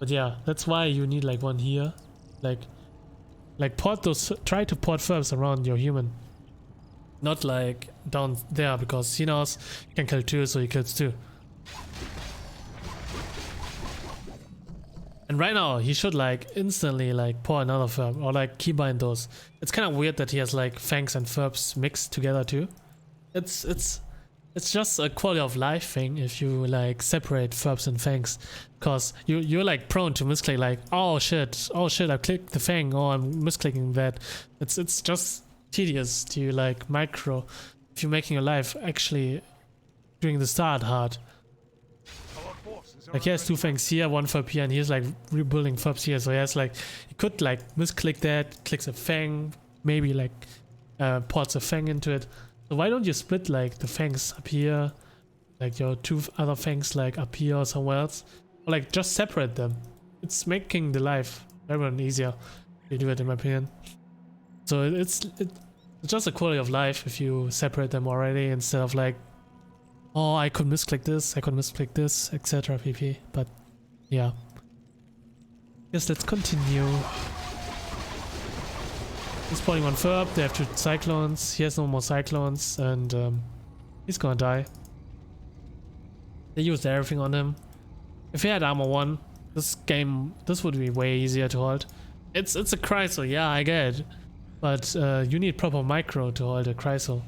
But yeah, that's why you need like 1 here. Like port those, try to port verbs around your human. Not like down there, because he knows he can kill 2, so he kills 2. And right now he should like instantly like pour another verb or like keybind those. It's kind of weird that he has like fangs and verbs mixed together too. It's just a quality of life thing if you like separate verbs and fangs, because you're like prone to misclick, like oh shit I clicked the fang, oh I'm misclicking that. It's just tedious to like micro if you're making your life actually during the start hard. Like he has 2 fangs here, 1 verb here, and he's like rebuilding verbs here, so he has like, he could like misclick that, clicks a fang, maybe like ports a fang into it. So why don't you split like the fangs up here, like your 2 other fangs like up here or somewhere else, or like just separate them. It's making the life very easier if you do it, in my opinion. So it's just a quality of life if you separate them already, instead of like, oh I could misclick this, I could misclick this, etc. pp. But yeah. Yes, let's continue. He's pulling 1 verb, they have 2 cyclones, he has no more cyclones, and he's gonna die. They used everything on him. If he had armor 1, this would be way easier to hold. It's a Chrysler, yeah, I get it. But you need proper micro to hold a Chrysler.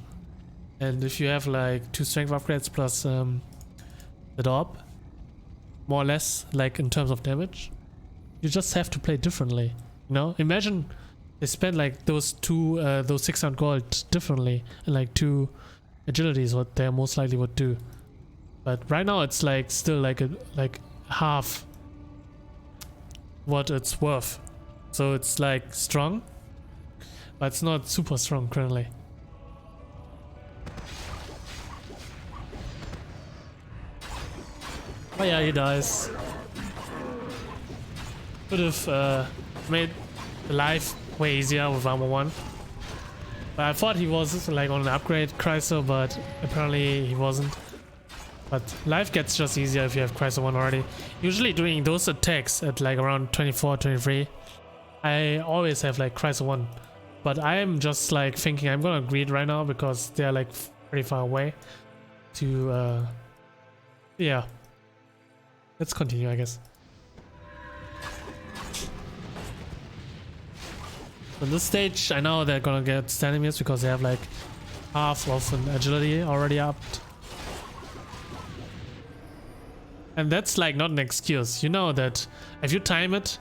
And if you have like 2 strength upgrades plus the DOP, more or less, like in terms of damage. You just have to play differently, you know? Imagine they spent like those 600 gold differently, and like 2 agilities, what they most likely would do. But right now it's like still like half what it's worth. So it's like strong, but it's not super strong currently. Oh yeah, he dies. Could have made the life way easier with armor 1. But I thought he was like on an upgrade Chryso, but apparently he wasn't. But life gets just easier if you have Chryso 1 already. Usually doing those attacks at like around 24, 23, I always have like Chryso 1. But I'm just like thinking I'm gonna greed right now because they're like pretty far away to yeah. Let's continue, I guess. On this stage, I know they're gonna get standing miss because they have like half of an agility already upped. And that's like not an excuse. You know that if you time it,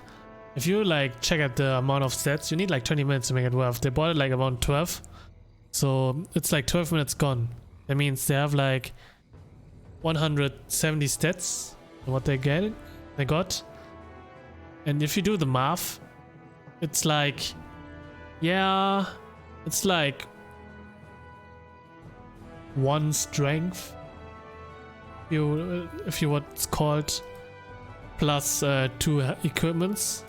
if you like check at the amount of stats, you need like 20 minutes to make it worth. They bought it like around 12. So it's like 12 minutes gone. That means they have like 170 stats. What they got. And if you do the math, it's like, yeah, it's like 1 strength. If you what's called, plus 2 equipments,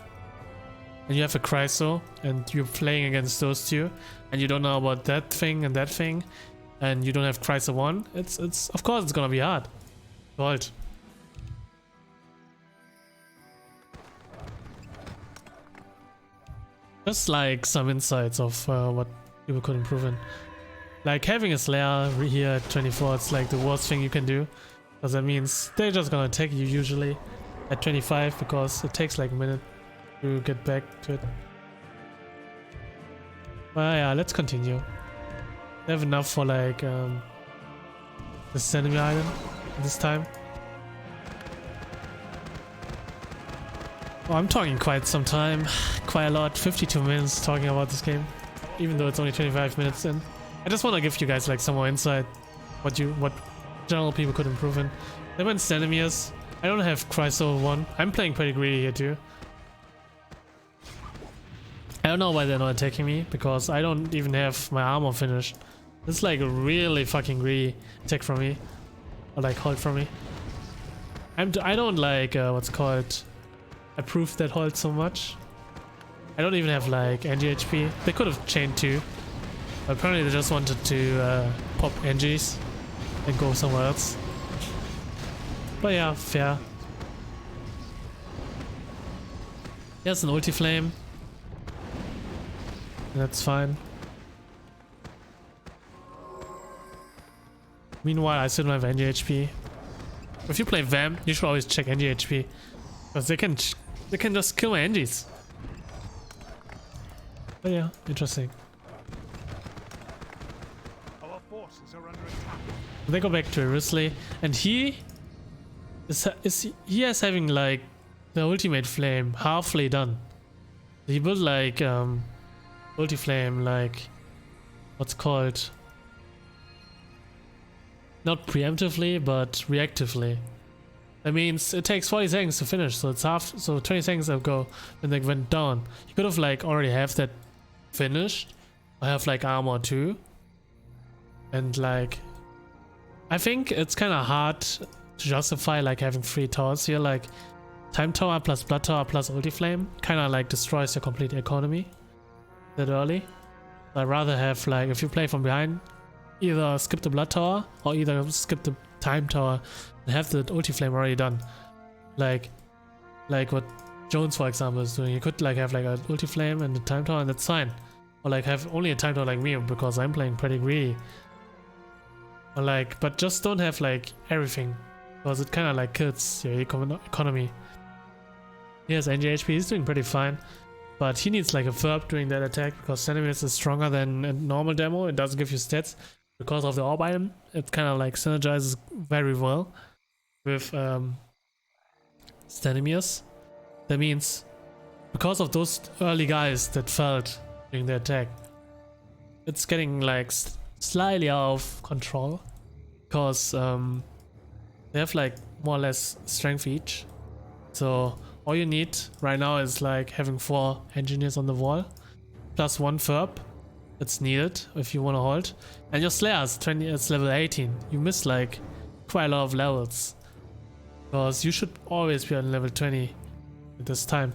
and you have a Chryso, and you're playing against those 2, and you don't know about that thing, and you don't have Chryso 1, it's of course it's gonna be hard. Gold. Just like some insights of what people could improve in. Like having a Slayer here at 24, it's like the worst thing you can do. Because that means they're just gonna attack you usually at 25 because it takes like a minute to get back to it. Well, yeah, let's continue. They have enough for like the enemy item this time. Oh, I'm talking quite some time, quite a lot, 52 minutes talking about this game, even though it's only 25 minutes in. I just want to give you guys like some more insight, what general people could improve in. They went Stenimirs. I don't have Chryso 1. I'm playing pretty greedy here too. I don't know why they're not attacking me, because I don't even have my armor finished. It's like a really fucking greedy attack from me, or like hold from me. I don't like what's called approve that hold so much. I don't even have like NG HP. They could have chained 2, but apparently they just wanted to pop NGs and go somewhere else. But yeah, fair. Here's an ulti flame. That's fine. Meanwhile, I still don't have NG HP. If you play Vamp, you should always check NG HP, because they can just kill my NGs. But yeah, interesting. Our forces are under attack. They go back to Risley, and he is having like the ultimate flame halfway done. He built like ulti flame, like what's called, not preemptively but reactively. That means it takes 40 seconds to finish, so it's half, so 20 seconds ago when they went down. You could have like already have that finished, or have like armor too. And like, I think it's kind of hard to justify like having 3 towers here, like time tower plus blood tower plus ulti flame kind of like destroys your complete economy that early. I'd rather have like, if you play from behind, either skip the blood tower or either skip the time tower and have the ulti flame already done. Like what Jones for example is doing. You could like have like an ulti flame and the time tower and that's fine. Or like have only a time tower like me, because I'm playing pretty greedy. Or like, but just don't have like everything, because it kind of like kills your economy. Yes, NG HP is doing pretty fine, but he needs like a verb during that attack, because Centimeters is stronger than a normal demo. It doesn't give you stats because of the orb item. It kind of like synergizes very well with Stanimirs. That means because of those early guys that failed during the attack, it's getting like slightly out of control because they have like more or less strength each. So all you need right now is like having 4 engineers on the wall plus 1 Ferb. That's needed if you want to hold. And your Slayer is 20, it's level 18. You miss like quite a lot of levels because you should always be on level 20 at this time.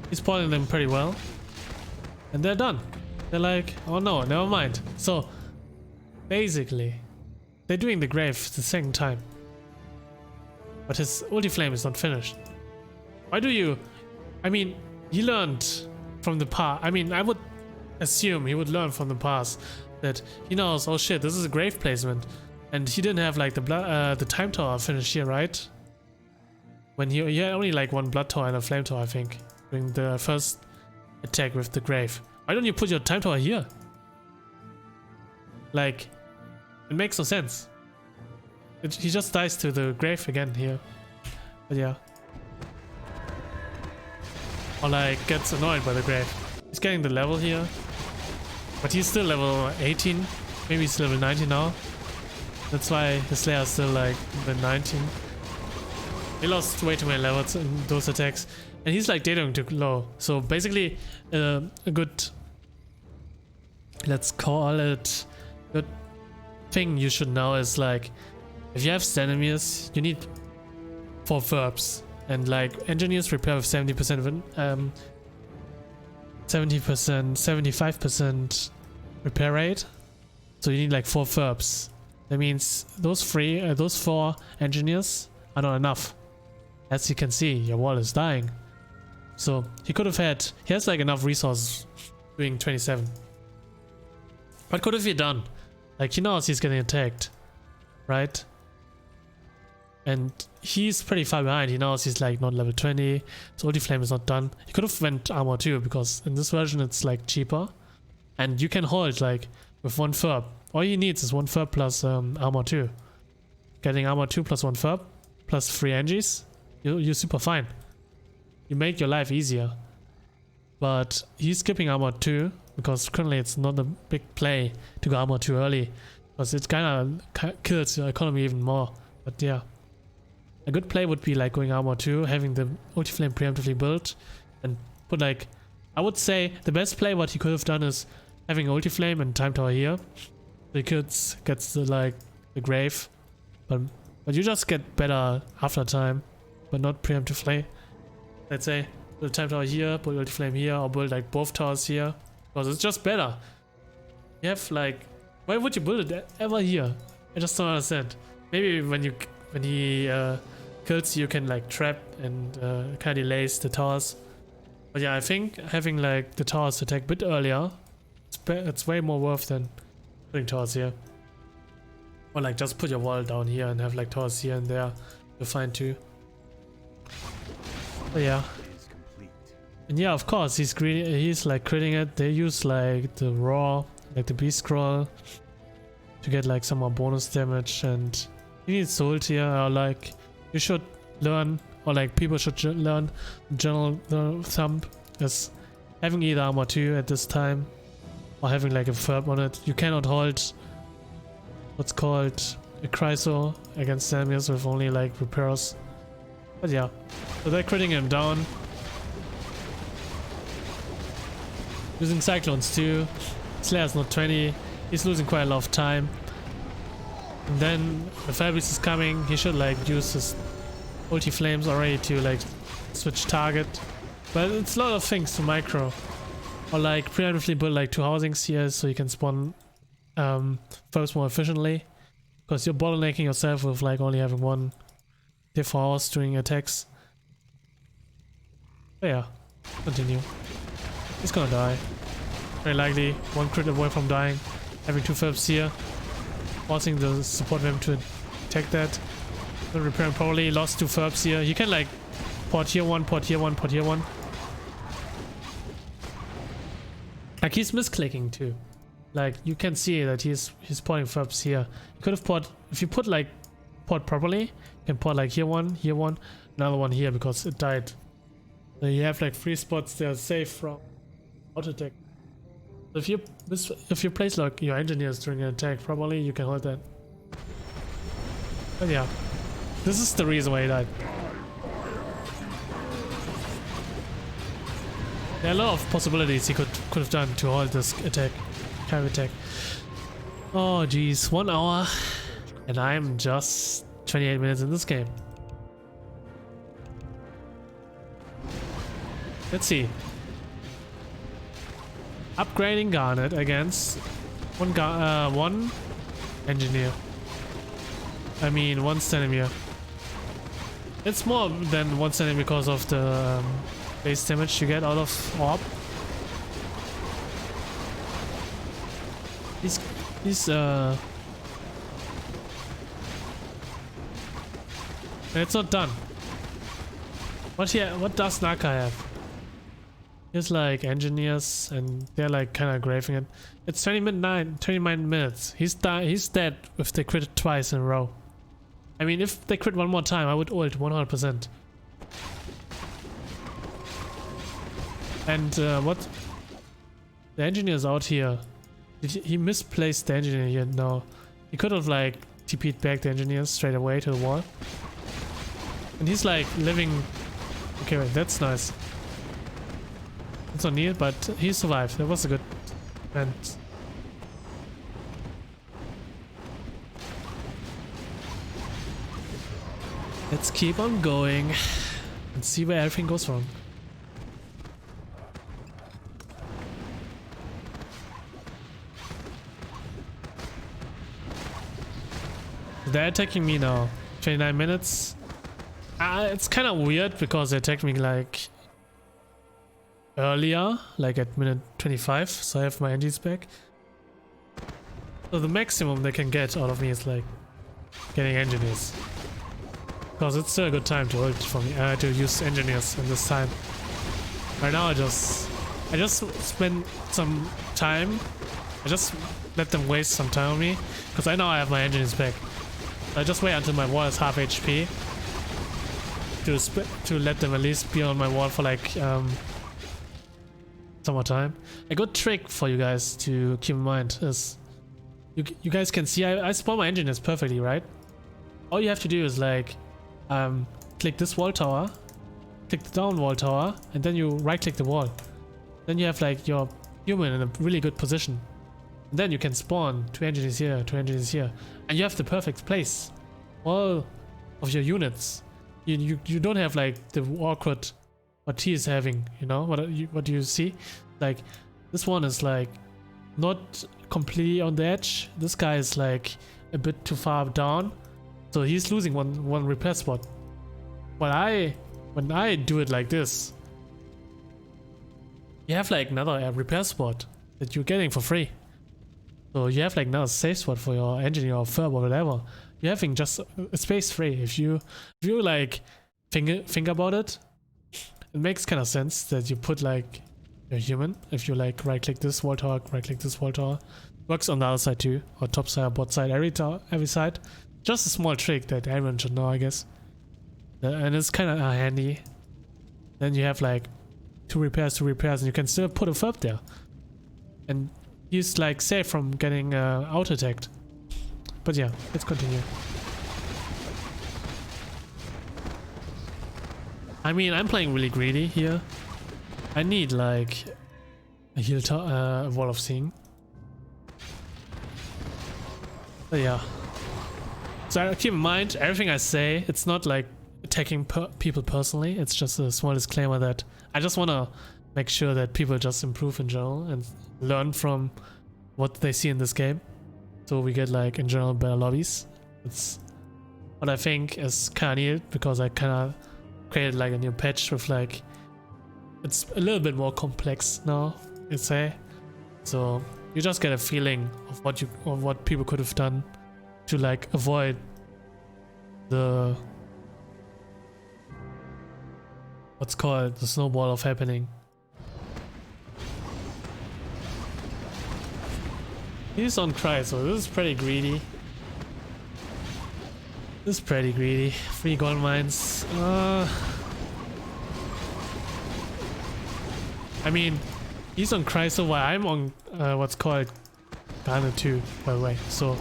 He's spoiling them pretty well. And they're done. They're like, oh no, never mind. So basically, they're doing the grave the second time. But his ulti flame is not finished. Why do you... I mean, he learned from the past. I mean, I would assume he would learn from the past that he knows, oh shit, this is a grave placement. And he didn't have like the time tower finished here, right? When he had only like 1 blood tower and a flame tower, I think, during the first attack with the grave. Why don't you put your time tower here? Like, it makes no sense. He just dies to the grave again here. But yeah. Or like gets annoyed by the grave. He's getting the level here. But he's still level 18. Maybe he's level 19 now. That's why his Slayer is still like level 19. He lost way too many levels in those attacks. And he's like datering too low. So basically a good, let's call it, good thing you should know is like, if you have Stanimirs, you need 4 Verbs. And like engineers repair with 70% of it, 70%, 75% repair rate. So you need like 4 Verbs. That means those 4 engineers are not enough. As you can see, your wall is dying. So he could have had, he has like enough resources doing 27. What could have he done? Like he knows he's getting attacked, right? And he's pretty far behind. He knows he's like not level 20. So ulti flame is not done. He could have went armor 2 because in this version it's like cheaper. And you can hold like with 1 Ferb. All he needs is 1 Ferb plus armor 2. Getting armor 2 plus 1 Ferb plus 3 Engies. You're super fine. You make your life easier. But he's skipping armor 2 because currently it's not a big play to go armor 2 early. Because it kind of kills your economy even more. But yeah. A good play would be like going armor 2, having the ulti flame preemptively built, and put like, I would say the best play what he could have done is having ulti flame and time tower here. So he gets the like the grave, but you just get better after time, but not preemptively. Let's say build time tower here, build ulti flame here, or build like both towers here, because it's just better. You have like, why would you build it ever here? I just don't understand. Maybe when he kills you can like trap and kind of delays the towers. But yeah, I think having like the towers attack a bit earlier, it's way more worth than putting towers here. Or like just put your wall down here and have like towers here and there. You're fine too. But yeah. And yeah, of course he's like critting it. They use like the raw, like the beast scroll to get like some more bonus damage, and you need Soult here, or like you should learn, or like people should learn general thumb is having either armor 2 at this time or having like a Ferb on it. You cannot hold what's called a Chryso against enemies with only like repairs. But yeah, so they're critting him down. Using Cyclones too. Slayer's not 20. He's losing quite a lot of time. And then the Fabrics is coming. He should like use his ulti flames already to like switch target. But it's a lot of things to micro. Or like preemptively build like 2 housings here so you can spawn first more efficiently. Because you're bottlenecking yourself with like only having 1 diff house during attacks. But yeah, continue. He's gonna die. Very likely 1 crit away from dying. Having 2 Ferbs here. Forcing the support them to attack that. Repairing probably lost 2 Ferbs here. You can like port here 1, port here 1, port here 1. Like he's misclicking too. Like you can see that he's porting FURBs here. You could have port, if you put like port properly, you can port like here one, another one here because it died. So you have like 3 spots that are safe from auto attack. If you place like your engineers during an attack properly, you can hold that. But yeah, this is the reason why he died. There are a lot of possibilities he could have done to hold this attack, carry attack. Oh geez, 1 hour, and I'm just 28 minutes in this game. Let's see. Upgrading Garnet against one engineer. I mean 1 centimeter. It's more than 1 centimeter because of the base damage you get out of orb. It's not done. What does Naka have? He's like engineers and they're like kind of graving it. It's 29 minutes. He's dead if they crit it twice in a row. I mean, if they crit one more time, I would ult 100%. And what? The engineer's out here. He misplaced the engineer here. No, he could have like TP'd back the engineers straight away to the wall. And he's like living. Okay, wait, that's nice. It's not near, but he survived. That was a good event. Let's keep on going and see where everything goes wrong. They're attacking me now. 29 minutes. It's kind of weird because they attacked me like earlier, like at minute 25, so I have my engines back. So the maximum they can get out of me is like getting engineers. Because it's still a good time to ult for me, to use engineers in this time. Right now I just spend some time, I just let them waste some time on me, because I know I have my engineers back. I just wait until my wall is half HP to let them at least be on my wall for like some more time. A good trick for you guys to keep in mind is you guys can see I spawn my engineers perfectly, right? All you have to do is like click this wall tower, click the down wall tower, and then you right click the wall. Then you have like your human in a really good position. And then you can spawn 2 engineers here, 2 engineers here, and you have the perfect place. All of your units. You don't have like the awkward what he is having, you know? What do you see? Like this one is like not completely on the edge. This guy is like a bit too far down, so he's losing one repair spot. When I do it like this, you have like another repair spot that you're getting for free. So you have like now a safe spot for your engineer or FURB or whatever. You're having just a space free. If you like think about it, it makes kind of sense that you put like a human. If you like right click this wall tower, right click this wall tower, works on the other side too, or top side, or bot side, every side. Just a small trick that everyone should know, I guess. And it's kind of handy. Then you have like two repairs, and you can still put a FURB there. And he's like safe from getting out-attacked. But yeah, let's continue. I mean, I'm playing really greedy here. I need like a heal a wall of seeing. But yeah. So keep in mind, everything I say, it's not like attacking people personally. It's just a small disclaimer that I just want to make sure that people just improve in general and learn from what they see in this game. So we get like in general better lobbies. It's what I think is kind of needed because I kind of created like a new patch with like it's a little bit more complex now, you'd say. So you just get a feeling of what people could have done to like avoid the what's called the snowball of happening. He's on Cry, so this is pretty greedy. This is pretty greedy. 3 gold mines. I mean, he's on Cry, so while I'm on what's called Garnet 2, by the way. So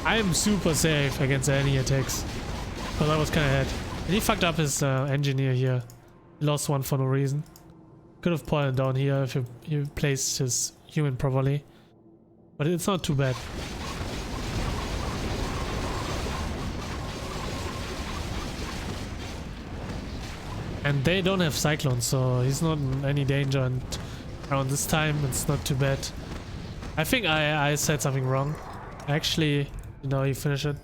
I'm super safe against any attacks. Because I was kind of ahead. And he fucked up his engineer here. He lost one for no reason. Could have put him down here if he placed his human properly. But it's not too bad. And they don't have Cyclones, so he's not in any danger, and around this time it's not too bad. I think I said something wrong. Actually, you know, you finish it.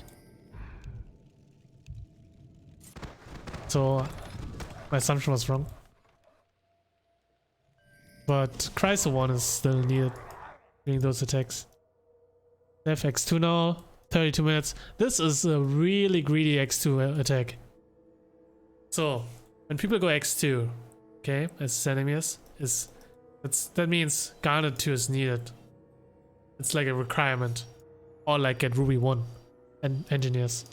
So my assumption was wrong. But Chrysler 1 is still needed doing those attacks. They have X2 now, 32 minutes. This is a really greedy X2 attack. So when people go X2, okay, as Xenemius, that means Garnet 2 is needed. It's like a requirement. Or like get Ruby 1 and engineers.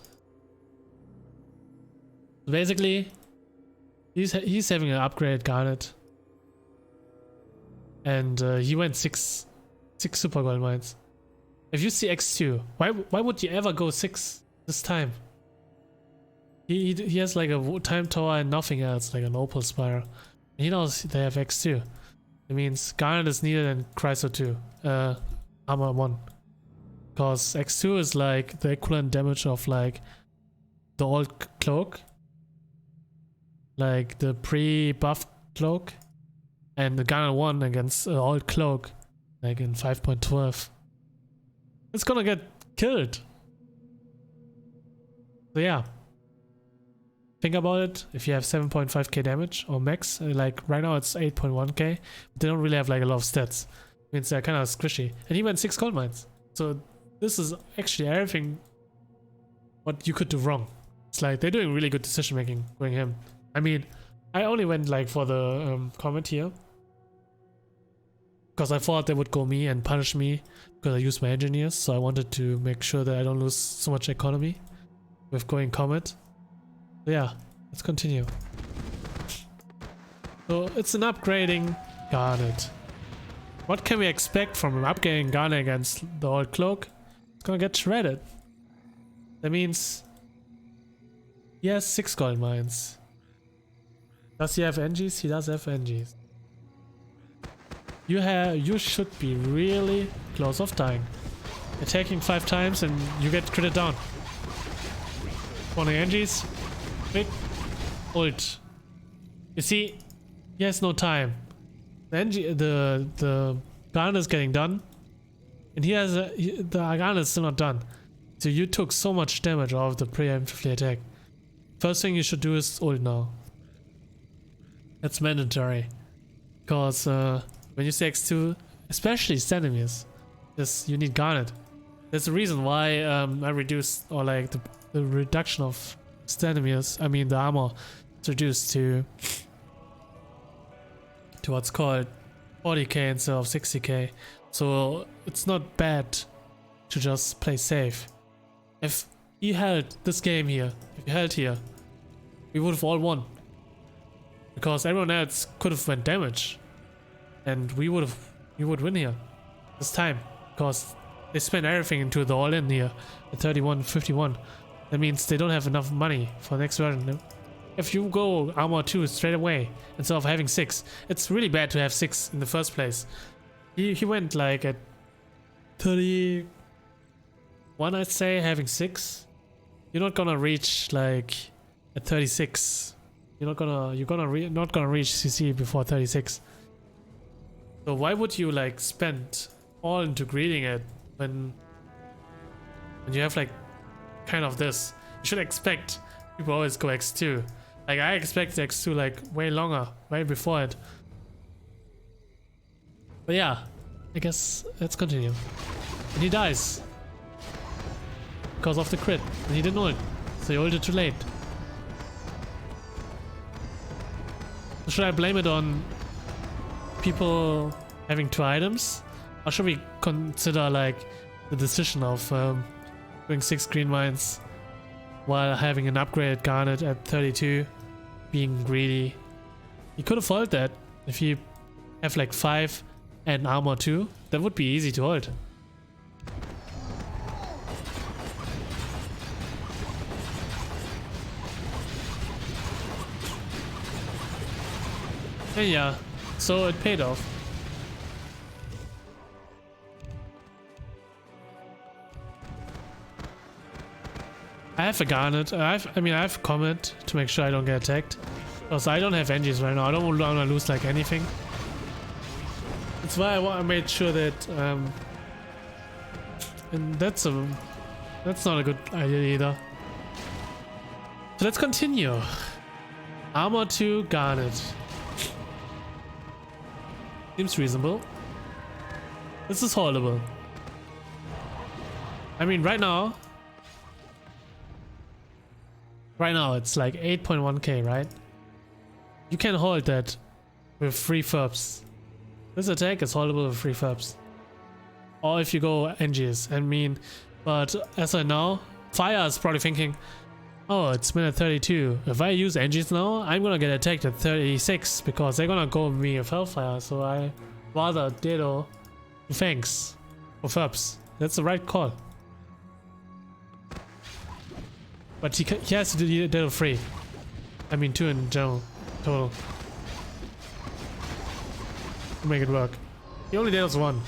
Basically, he's having an upgraded Garnet. And he went 6 super gold mines. If you see X2, why would you ever go 6 this time? He has like a time tower and nothing else, like an opal spire. And he knows they have X2. It means Garnet is needed and Chrysler 2. Armor 1. Because X2 is like the equivalent damage of like the old cloak. Like the pre-buff cloak. And the Garnet 1 against the old cloak. Like in 5.12. It's gonna get killed. So yeah. Think about it. If you have 7.5k damage or max, like right now it's 8.1k. They don't really have like a lot of stats. Means they're kind of squishy. And he went 6 gold mines. So this is actually everything what you could do wrong. It's like they're doing really good decision making going him. I mean, I only went like for the comment here. Because I thought they would go me and punish me because I used my engineers. So I wanted to make sure that I don't lose so much economy with going comet. So yeah, let's continue. So it's an upgrading Garnet. What can we expect from an upgrading Garnet against the old cloak? It's gonna get shredded. That means he has 6 gold mines. Does he have NGs? He does have NGs. You should be really close off dying. Attacking 5 times and you get critted down. Spawning NGs. Quick. Ult. You see, he has no time. The Garnet is getting done. And the Garnet is still not done. So you took so much damage out of the preemptively attack. First thing you should do is ult now. That's mandatory. Because when you say X2, especially Xenemius, you need Garnet. There's a reason why I reduced, or like the reduction of Xenemius, I mean the armor, is reduced to what's called 40k instead of 60k. So it's not bad to just play safe. If he held this game here, if he held here, we would have all won. Because everyone else could have went damage. And we would win here. This time. Because they spent everything into the all-in here. At 31.51. That means they don't have enough money for the next version. If you go armor 2 straight away, instead of having 6, it's really bad to have 6 in the first place. He went like at 31, I'd say, having 6. You're not gonna reach like at 36. You're not gonna reach CC before 36. So why would you like spend all into greeting it when you have like kind of this? You should expect people always go X2. Like I expect X2 like way longer, way before it. But yeah, I guess let's continue. And he dies. Because of the crit. And he didn't ult. So he ulted too late. So should I blame it on people having 2 items? Or should we consider like the decision of doing 6 green mines while having an upgraded Garnet at 32, being greedy? You could have held that if you have like 5 and armor 2. That would be easy to hold. And yeah, so it paid off. I have a Garnet. I have Comet to make sure I don't get attacked. Because I don't have engines right now. I don't want to lose like anything. That's why I made sure that and that's not a good idea either. So let's continue. Armor 2 Garnet. Seems reasonable. This is holdable. I mean, right now it's like 8.1k, right? You can hold that with 3 FURBs. This attack is holdable with 3 FURBs. Or if you go NGs, I mean, but as I know, Fire is probably thinking, oh, it's minute 32. If I use NGs now, I'm gonna get attacked at 36 because they're gonna go with me with Hellfire, so I rather Dedo thanks for FURBs. That's the right call. But he has to do Dedo 3. I mean 2 in general, total. To make it work. He only Dedos 1.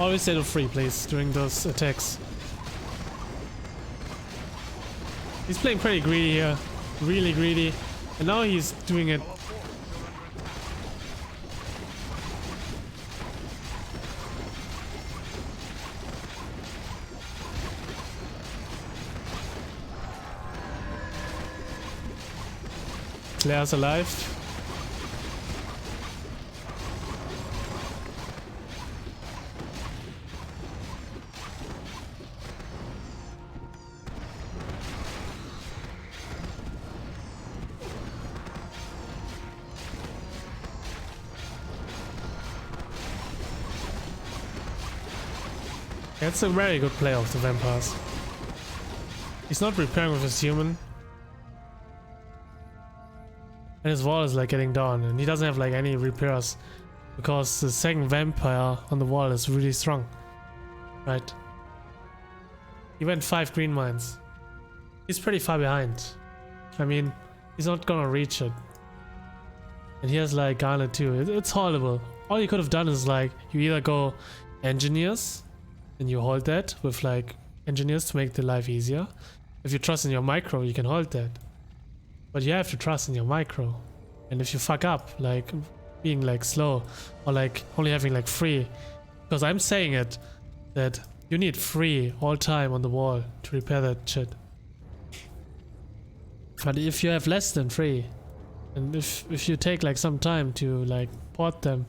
Always Dedo 3, please, during those attacks. He's playing pretty greedy here. Really greedy. And now he's doing it. Claire's alive. That's a very good play of the vampires. He's not repairing with his human. And his wall is like getting down, and he doesn't have like any repairs because the second vampire on the wall is really strong. Right? He went 5 green mines. He's pretty far behind. I mean, he's not gonna reach it. And he has like Garnet too. It's holdable. All you could have done is like, you either go engineers and you hold that with like engineers to make the life easier. If you trust in your micro, you can hold that. But you have to trust in your micro. And if you fuck up, like being like slow or like only having like 3, because I'm saying it, that you need 3 all time on the wall to repair that shit. But if you have less than 3, and if you take like some time to like port them,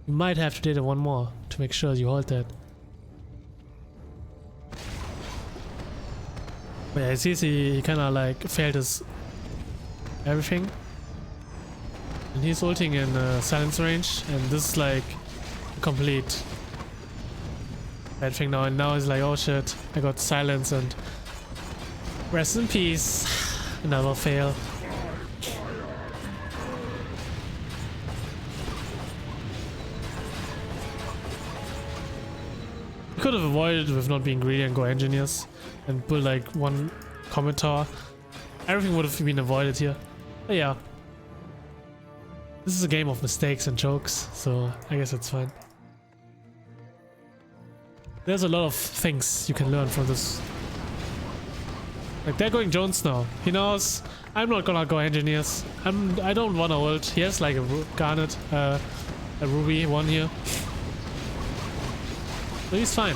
you might have to data 1 more to make sure you hold that. But yeah, it sees he kind of like failed his everything. And he's ulting in silence range, and this is like a complete bad thing now. And now he's like, oh shit, I got silence and rest in peace. Another fail. You could have avoided with not being greedy and go engineers and build like 1 comet tower. Everything would have been avoided here. But yeah. This is a game of mistakes and jokes, so I guess it's fine. There's a lot of things you can learn from this. Like, they're going Jones now. He knows I'm not gonna go engineers. I don't wanna ult. He has like a Garnet, a Ruby 1 here. So he's fine.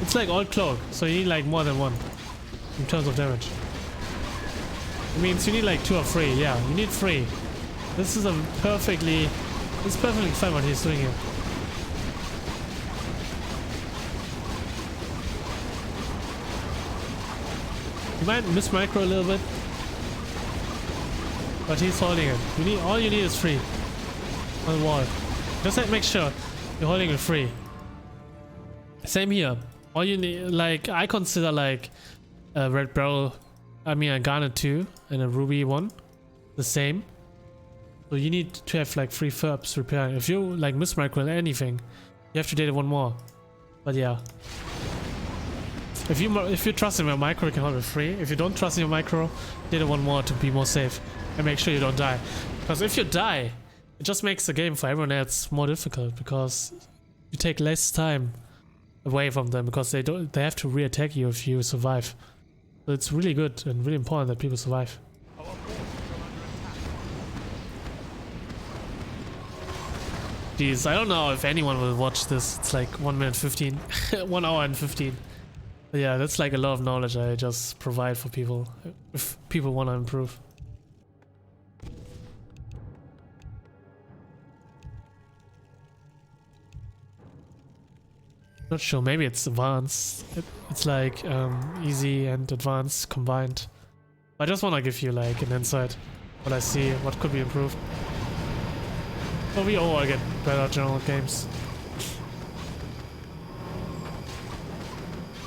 It's like all cloak, so you need like more than 1 in terms of damage. It means you need like 2 or 3. Yeah, you need 3. This is perfectly fine what he's doing here. You might miss micro a little bit, but he's holding it. All you need is free on the wall. Just like make sure you're holding it free. Same here. All you need, like I consider like a red barrel, I mean a garnet 2 and a ruby 1, the same. So you need to have like 3 FERPs repairing. If you like miss micro anything, you have to data 1 more. But yeah. If you trust in your micro, you can hold it free. If you don't trust in your micro, data 1 more to be more safe. And make sure you don't die. Because if you die, it just makes the game for everyone else more difficult. Because you take less time away from them. Because they have to re-attack you if you survive. So it's really good and really important that people survive. Our forces are under attack. Jeez, I don't know if anyone will watch this. It's like 1 minute 15. 1 hour and 15. But yeah, that's like a lot of knowledge I just provide for people. If people want to improve. Not sure, maybe it's advanced. It's like easy and advanced combined. I just want to give you like an insight. What I see, what could be improved. But we all get better general games.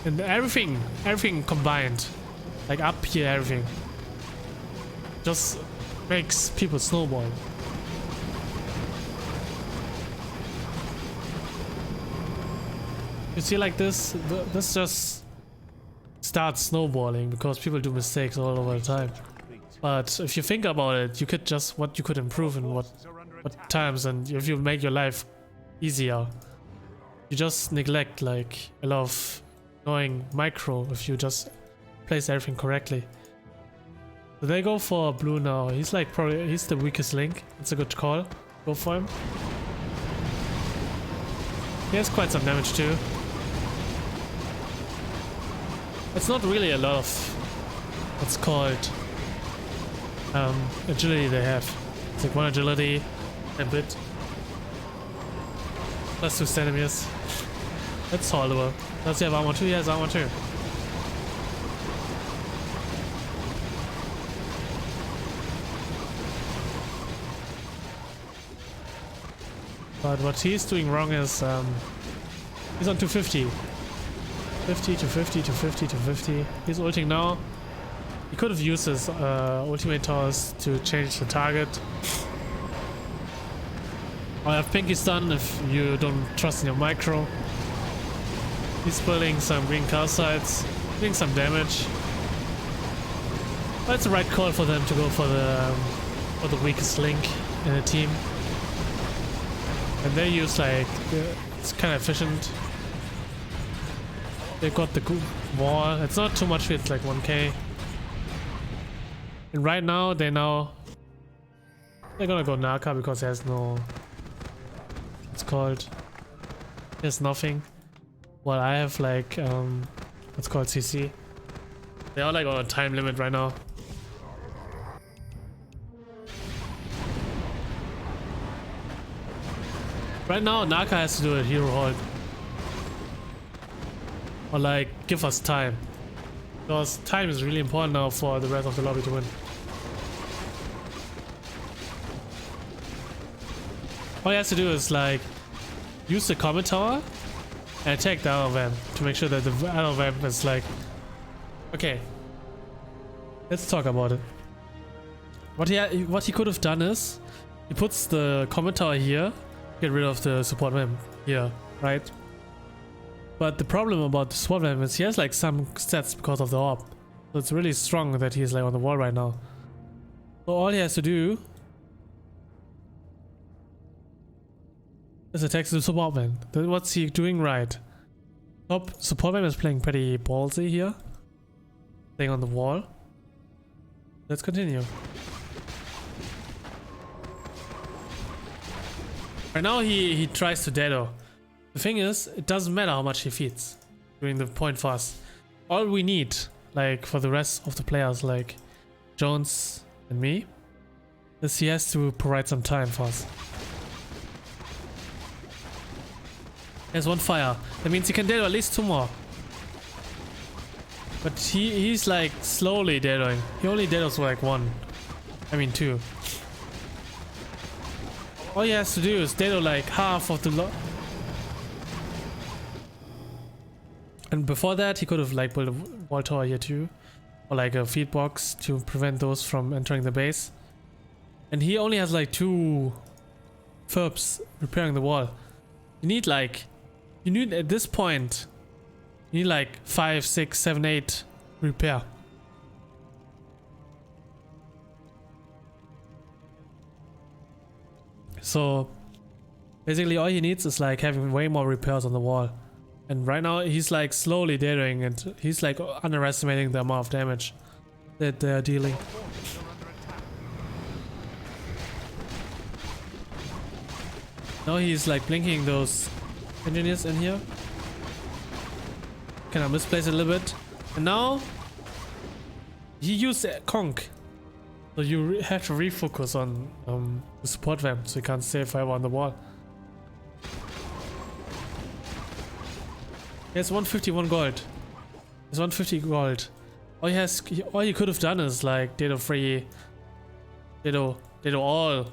And everything combined. Like up here, everything. Just makes people snowball. You see like this just starts snowballing because people do mistakes all over the time. But if you think about it, you could just what you could improve in what times, and if you make your life easier, you just neglect like a lot of annoying micro if you just place everything correctly. So they go for blue now. He's like he's the weakest link. It's a good call. Go for him. He has quite some damage too. It's not really a lot of what's called agility they have. It's like 1 agility and bit. Plus 2 centimeters. That's holdable. Does he have armor 2? He has armor 2. But what he's doing wrong is he's on 250. 50 to 50 to 50 to 50. He's ulting now. He could have used his ultimate toss to change the target. Or have Pinky stun if you don't trust in your micro. He's pulling some green calcites, doing some damage. But it's the right call for them to go for the weakest link in the team. And they use like it's kind of efficient. They got the good wall. It's not too much. It's like 1k. And right now they're gonna go Naka because he has no. It's called. There's nothing. Well, I have like what's called CC. They are like on a time limit right now. Right now, Naka has to do a hero hold. Or like, give us time. Because time is really important now for the rest of the lobby to win. All he has to do is like, use the Comet Tower and attack the other vamp to make sure that the other vamp is like... Okay. Let's talk about it. What he could have done is, he puts the Comet Tower here, get rid of the support vamp here, right? But the problem about the support vamp is he has like some stats because of the orb. So it's really strong that he's like on the wall right now. So all he has to do is attack the support vamp. Then what's he doing right? Support vamp is playing pretty ballsy here. Staying on the wall. Let's continue. Right now he tries to Dado. The thing is, it doesn't matter how much he feeds during the point fast. All we need, like for the rest of the players like Jones and me, is he has to provide some time for us. He has 1 fire. That means he can Dado at least 2 more. But he's like slowly deadoing. He only deados like 1. I mean 2. All he has to do is dado like half of the and before that he could have like built a wall tower here too. Or like a feed box to prevent those from entering the base. And he only has like 2 Ferbs repairing the wall. You need like, at this point, you need like 5, 6, 7, 8 repair. So basically all he needs is like having way more repairs on the wall. And right now he's like slowly daring and he's like underestimating the amount of damage that they're dealing. Now he's like blinking those engineers in here. Can I misplace it a little bit? And now he used conk. So you have to refocus on the support vamp so you can't stay forever on the wall. He has 151 gold. He has 150 gold. All he could have done is like dado free, dado all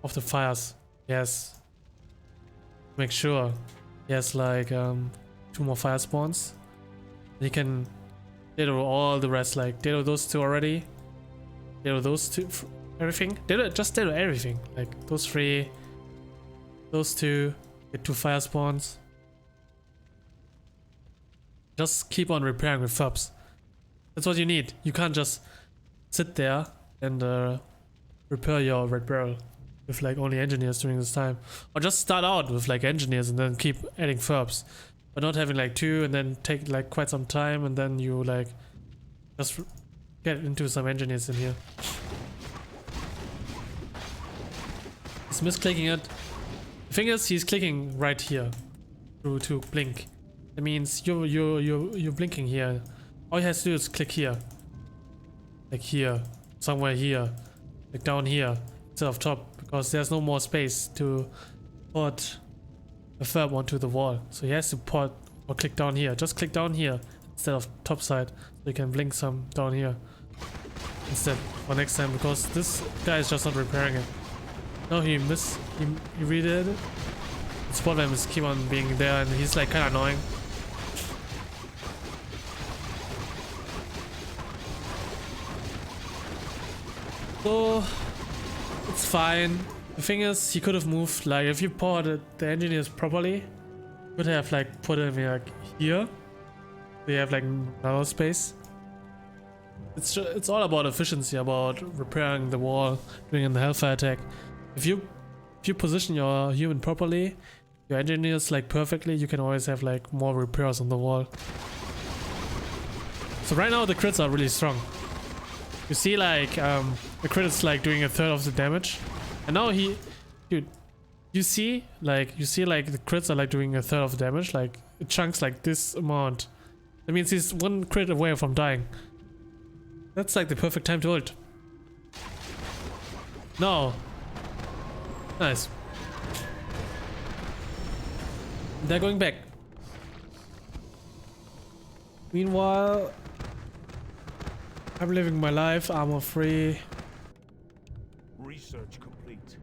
of the fires. Yes. Make sure he has like 2 more fire spawns. He can dado all the rest, like dado those 2 already. Dado those 2, everything. Just dado everything. Like those 3, those 2, get 2 fire spawns. Just keep on repairing with Ferbs. That's what you need. You can't just sit there and repair your red barrel with like only engineers during this time. Or just start out with like engineers and then keep adding Ferbs. But not having like 2 and then take like quite some time and then you like just get into some engineers in here. He's misclicking it. The thing is, he's clicking right here to blink. That means you're blinking here. All he has to do is click here. Like here. Somewhere here. Like down here. Instead of top. Because there's no more space to put a Ferb onto the wall. So he has to put or click down here. Just click down here instead of top side. So you can blink some down here. Instead for next time, because this guy is just not repairing it. No, he redid it. The spot vamp is keep on being there and he's like kinda annoying. So it's fine. The thing is, he could have moved, like if you poured the engineers properly, you could have like put him like here. They have like another space. It's all about efficiency, about repairing the wall, doing the hellfire attack. If you position your human properly, your engineers like perfectly, you can always have like more repairs on the wall. So right now the crits are really strong. You see like the crit is like doing 1/3 of the damage. And now dude, you see like the crits are like doing 1/3 of the damage, like chunks like this amount. That means he's 1 crit away from dying. That's like the perfect time to ult. No. Nice. They're going back. Meanwhile, I'm living my life, armor free. Research complete.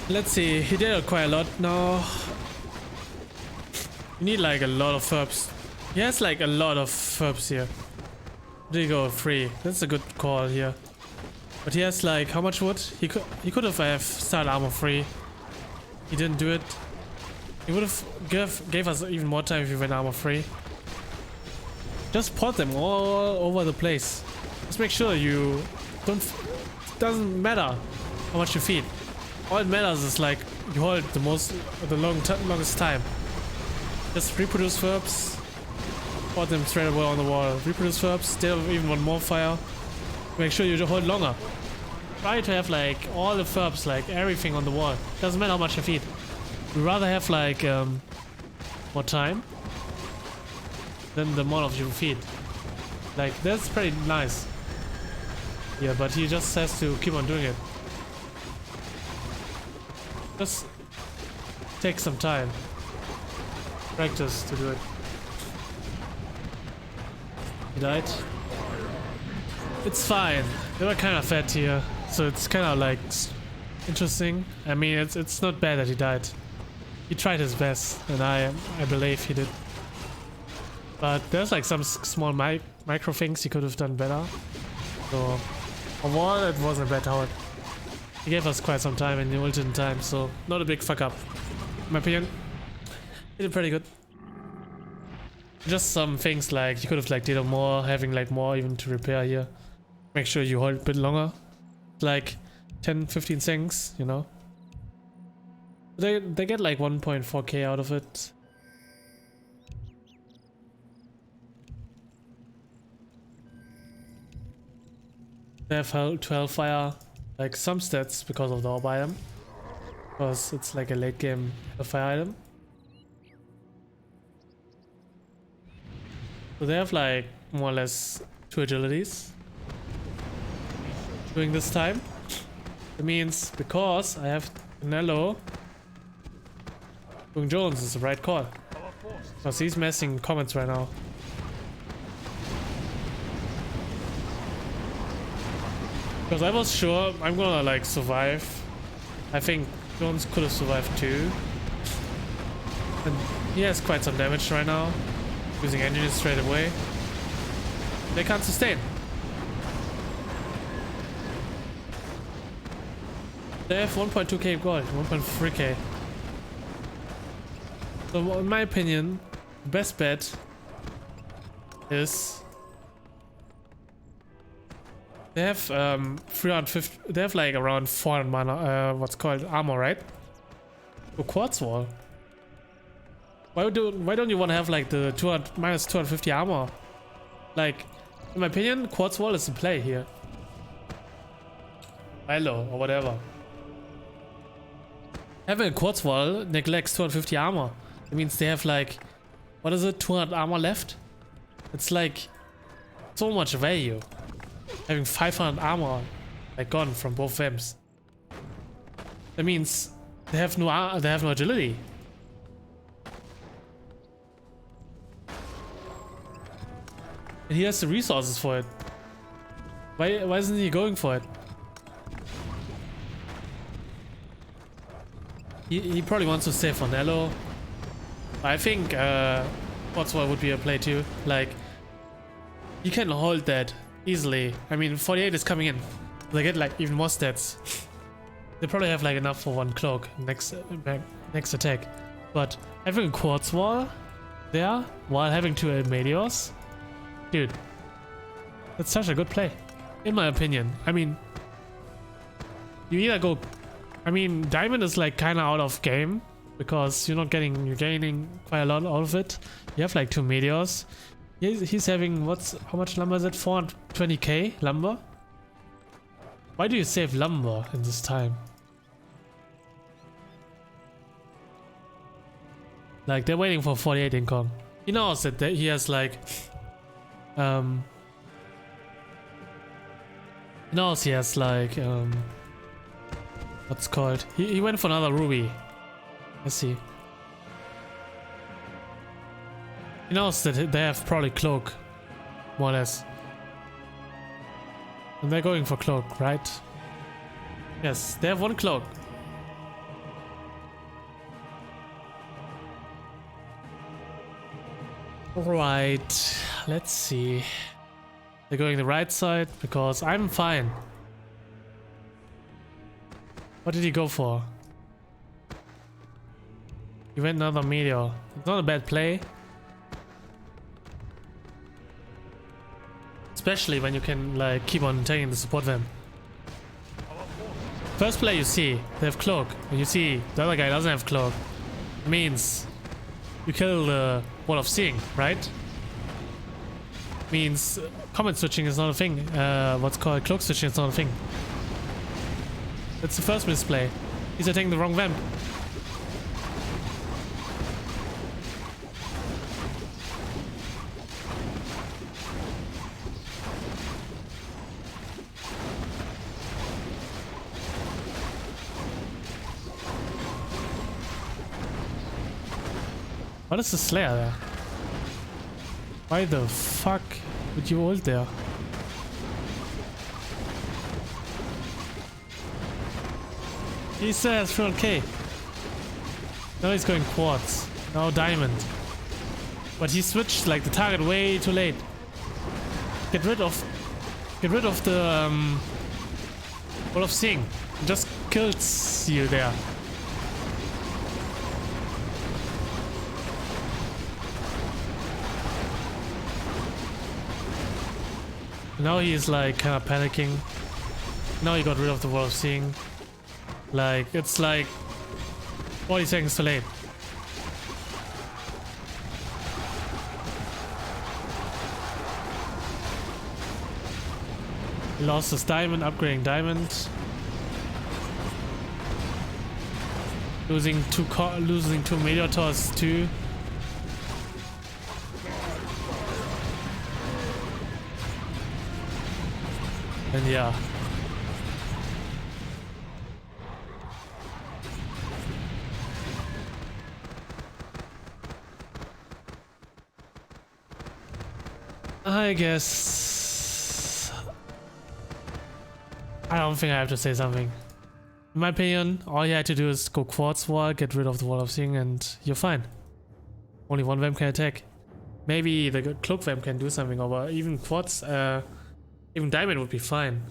Let's see, he did quite a lot now. You need like a lot of Ferbs. He has like a lot of Ferbs here. There you go, 3. That's a good call here. But he has like how much wood? He could have started armor free. He didn't do it. He would have gave us even more time if he went armor free. Just pot them all over the place. Just make sure you don't. It doesn't matter how much you feed. All it matters is like you hold the longest time. Just reproduce Ferbs. Pot them straight away on the wall. Reproduce Ferbs. Still even one more fire. Make sure you hold longer. Try to have like all the Ferbs, like everything on the wall. Doesn't matter how much you feed. We'd rather have like more time. than the amount of you feed. Like, that's pretty nice. Yeah, but he just has to keep on doing it. Just take some time. Practice to do it. He died. It's fine. They were kind of fat here, so it's kind of like interesting. I mean, it's not bad that he died. He tried his best, and I believe he did. But there's like some small micro things he could have done better. So overall, it wasn't a bad hard. He gave us quite some time and he ulted in time, so not a big fuck up. In my opinion, he did pretty good. Just some things like you could have like did more, having like more even to repair here. Make sure you hold a bit longer, like 10-15 seconds, you know. They get like 1.4k out of it. They have 12 fire, like some stats because of the orb item, because it's like a late game fire item. So they have like more or less 2 agilities during this time. It means because I have Nello, doing Jones is the right call. Because he's messing comments right now. Because I was sure I'm gonna like survive. I think Jones could have survived too. And he has quite some damage right now. Using engineers straight away. They can't sustain. They have 1.2k gold, 1.3k. So in my opinion, the best bet is they have 350. They have like around 400 mana. What's called armor, right? A quartz wall. Why don't you want to have like the minus 250 armor? Like, in my opinion, quartz wall is in play here. Hello or whatever. Having a quartz wall neglects 250 armor. It means they have like, what is it, 200 armor left? It's like so much value. Having 500 armor like gone from both vamps. That means they have no agility. And he has the resources for it. Why isn't he going for it? He probably wants to save for Nello. I think Quartzwall would be a play too. Like, you can hold that easily. I mean, 48 is coming in. They get like even more stats. They probably have like enough for 1 cloak next attack. But having a Quartzwall there while having 2 Meteors, dude, that's such a good play, in my opinion. I mean, you either go. I mean, Diamond is like kind of out of game because you're gaining quite a lot out of it. You have like 2 Meteors. He's having how much lumber is it? 420k lumber. Why do you save lumber in this time? Like, they're waiting for 48 income. He knows that he has like he knows he has like what's called, he went for another ruby. Let's see. He knows that they have probably cloak, more or less, and they're going for cloak, right? Yes, they have 1 cloak. Alright, let's see. They're going the right side because I'm fine. What did he go for? He went another meteor. It's not a bad play. Especially when you can like keep on taking the support vamp. First play you see, they have cloak. And you see the other guy doesn't have cloak. It means you kill the Wall of Seeing, right? Means comment switching is not a thing. What's called cloak switching is not a thing. That's the first misplay. He's attacking the wrong vamp. What is the Slayer there? Why the fuck would you ult there? He says 300k. Now he's going quartz. Now diamond. But he switched like the target way too late. Get rid of the Wall of Seeing. It just kills you there. Now he is like kind of panicking. Now he got rid of the Wall of Seeing. Like it's like 40 seconds too late. He lost his diamond, upgrading diamond. Losing two meteors too. And yeah. I guess I don't think I have to say something. In my opinion, all you had to do is go quartz wall, get rid of the Wall of Seeing, and you're fine. Only one vamp can attack. Maybe the cloak vamp can do something, or even quartz, even diamond would be fine.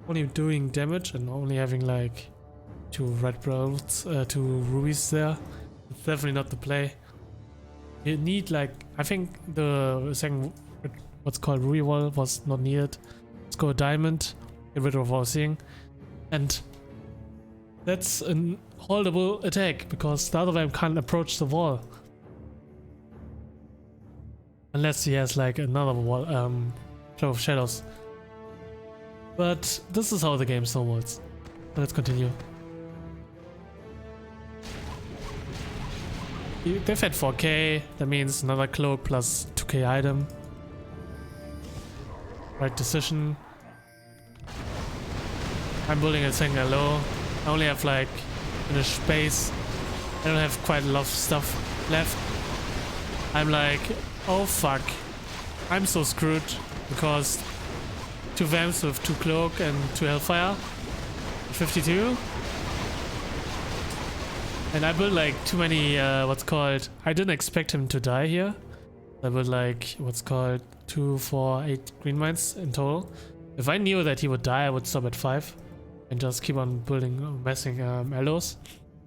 Only doing damage and only having like two red pearls, two rubies there. It's definitely not the play. You need like, I think the second, what's called ruby wall was not needed. Let's go diamond, get rid of Wall of Seeing. And that's an holdable attack because the other vamp can't approach the wall. Unless he has like another wall, Show of Shadows. But this is how the game snowballs. Let's continue. They've had 4k, that means another cloak plus 2k item. Right decision. I'm building a single low. I only have like finished space. I don't have quite a lot of stuff left. I'm like, oh fuck. I'm so screwed because 2 vamps with 2 cloak and 2 hellfire. 52. And I built like too many, what's called, I didn't expect him to die here. I built like, what's called, 2, 4, 8 green mines in total. If I knew that he would die, I would stop at 5. And just keep on building, messing allos.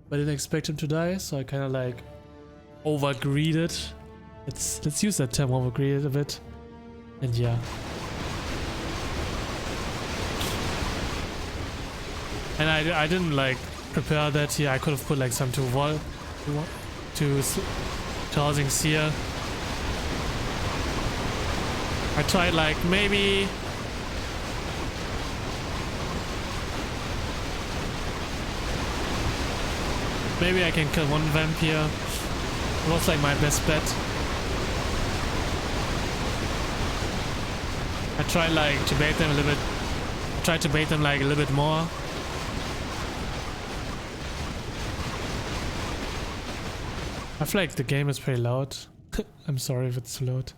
But I didn't expect him to die, so I kind of like over-greeded. Let's use that term, over-greeded a bit. And yeah. And I didn't like prepare that here. I could have put like some to housing seer. I tried like maybe I can kill one vamp here. It was like my best bet. I tried like to bait them a little bit. Tried to bait them like a little bit more. I feel like the game is pretty loud. I'm sorry if it's too loud.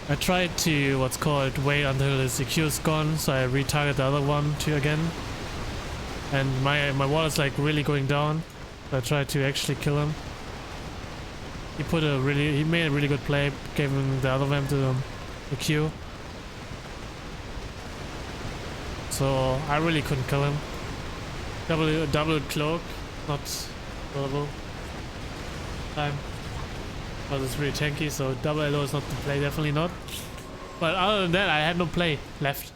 I tried to, what's called, wait until his EQ is gone, so I retarget the other one too again. And my wall is like really going down. So I tried to actually kill him. He made a really good play, gave him the other vamp to the Q. So I really couldn't kill him. Double cloak, not available time. Because it's really tanky, so double LO is not the play, definitely not. But other than that, I had no play left.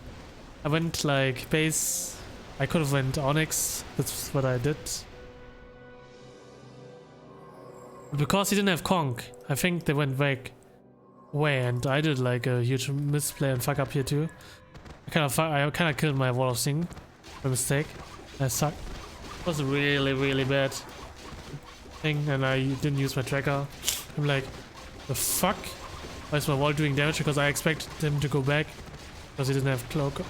I went like base. I could have went Onyx. That's what I did. But because he didn't have Conk, I think they went back away, and I did like a huge misplay and fuck up here too. I kind of killed my Wall of Seeing by mistake. I suck. It was a really bad thing, and I didn't use my tracker. I'm like, the fuck? Why is my wall doing damage? Because I expected him to go back because he didn't have cloak.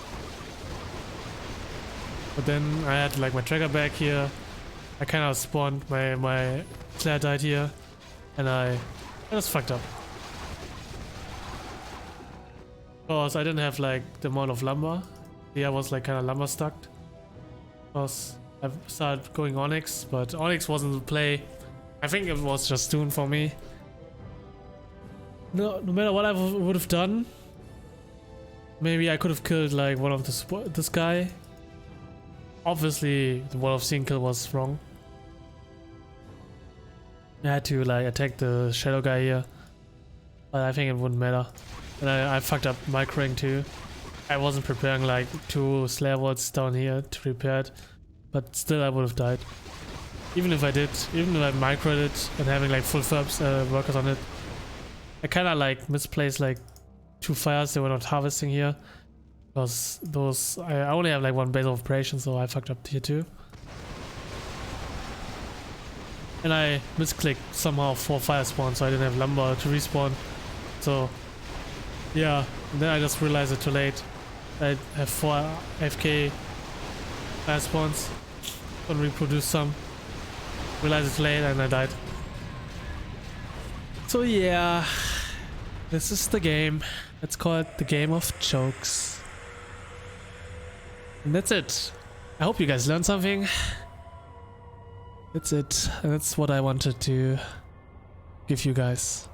But then I had like my tracker back here. I kind of spawned my Claire died here, and I just fucked up. Because I didn't have like the amount of lumber. Yeah, I was like kind of lumber stuck. Because I started going Onyx, but Onyx wasn't the play. I think it was just doomed for me. No matter what I would have done, maybe I could have killed like one of this guy. Obviously, the Wall of Seeing kill was wrong. I had to like attack the shadow guy here, but I think it wouldn't matter. And I fucked up microing too. I wasn't preparing like 2 Slayer Wards down here to prepare it, but still I would have died. Even if I did, even if I microed it and having like full verbs workers on it, I kind of like misplaced like 2 fires they were not harvesting here. Because those, I only have like 1 base of operations, so I fucked up here too. And I misclicked somehow 4 fire spawns, so I didn't have lumber to respawn. So yeah, and then I just realized it too late. I have 4 AFK fire spawns, gonna reproduce some. Realized it late and I died. So yeah, this is the game. Let's call it the game of jokes. And that's it. I hope you guys learned something. That's it. And that's what I wanted to give you guys.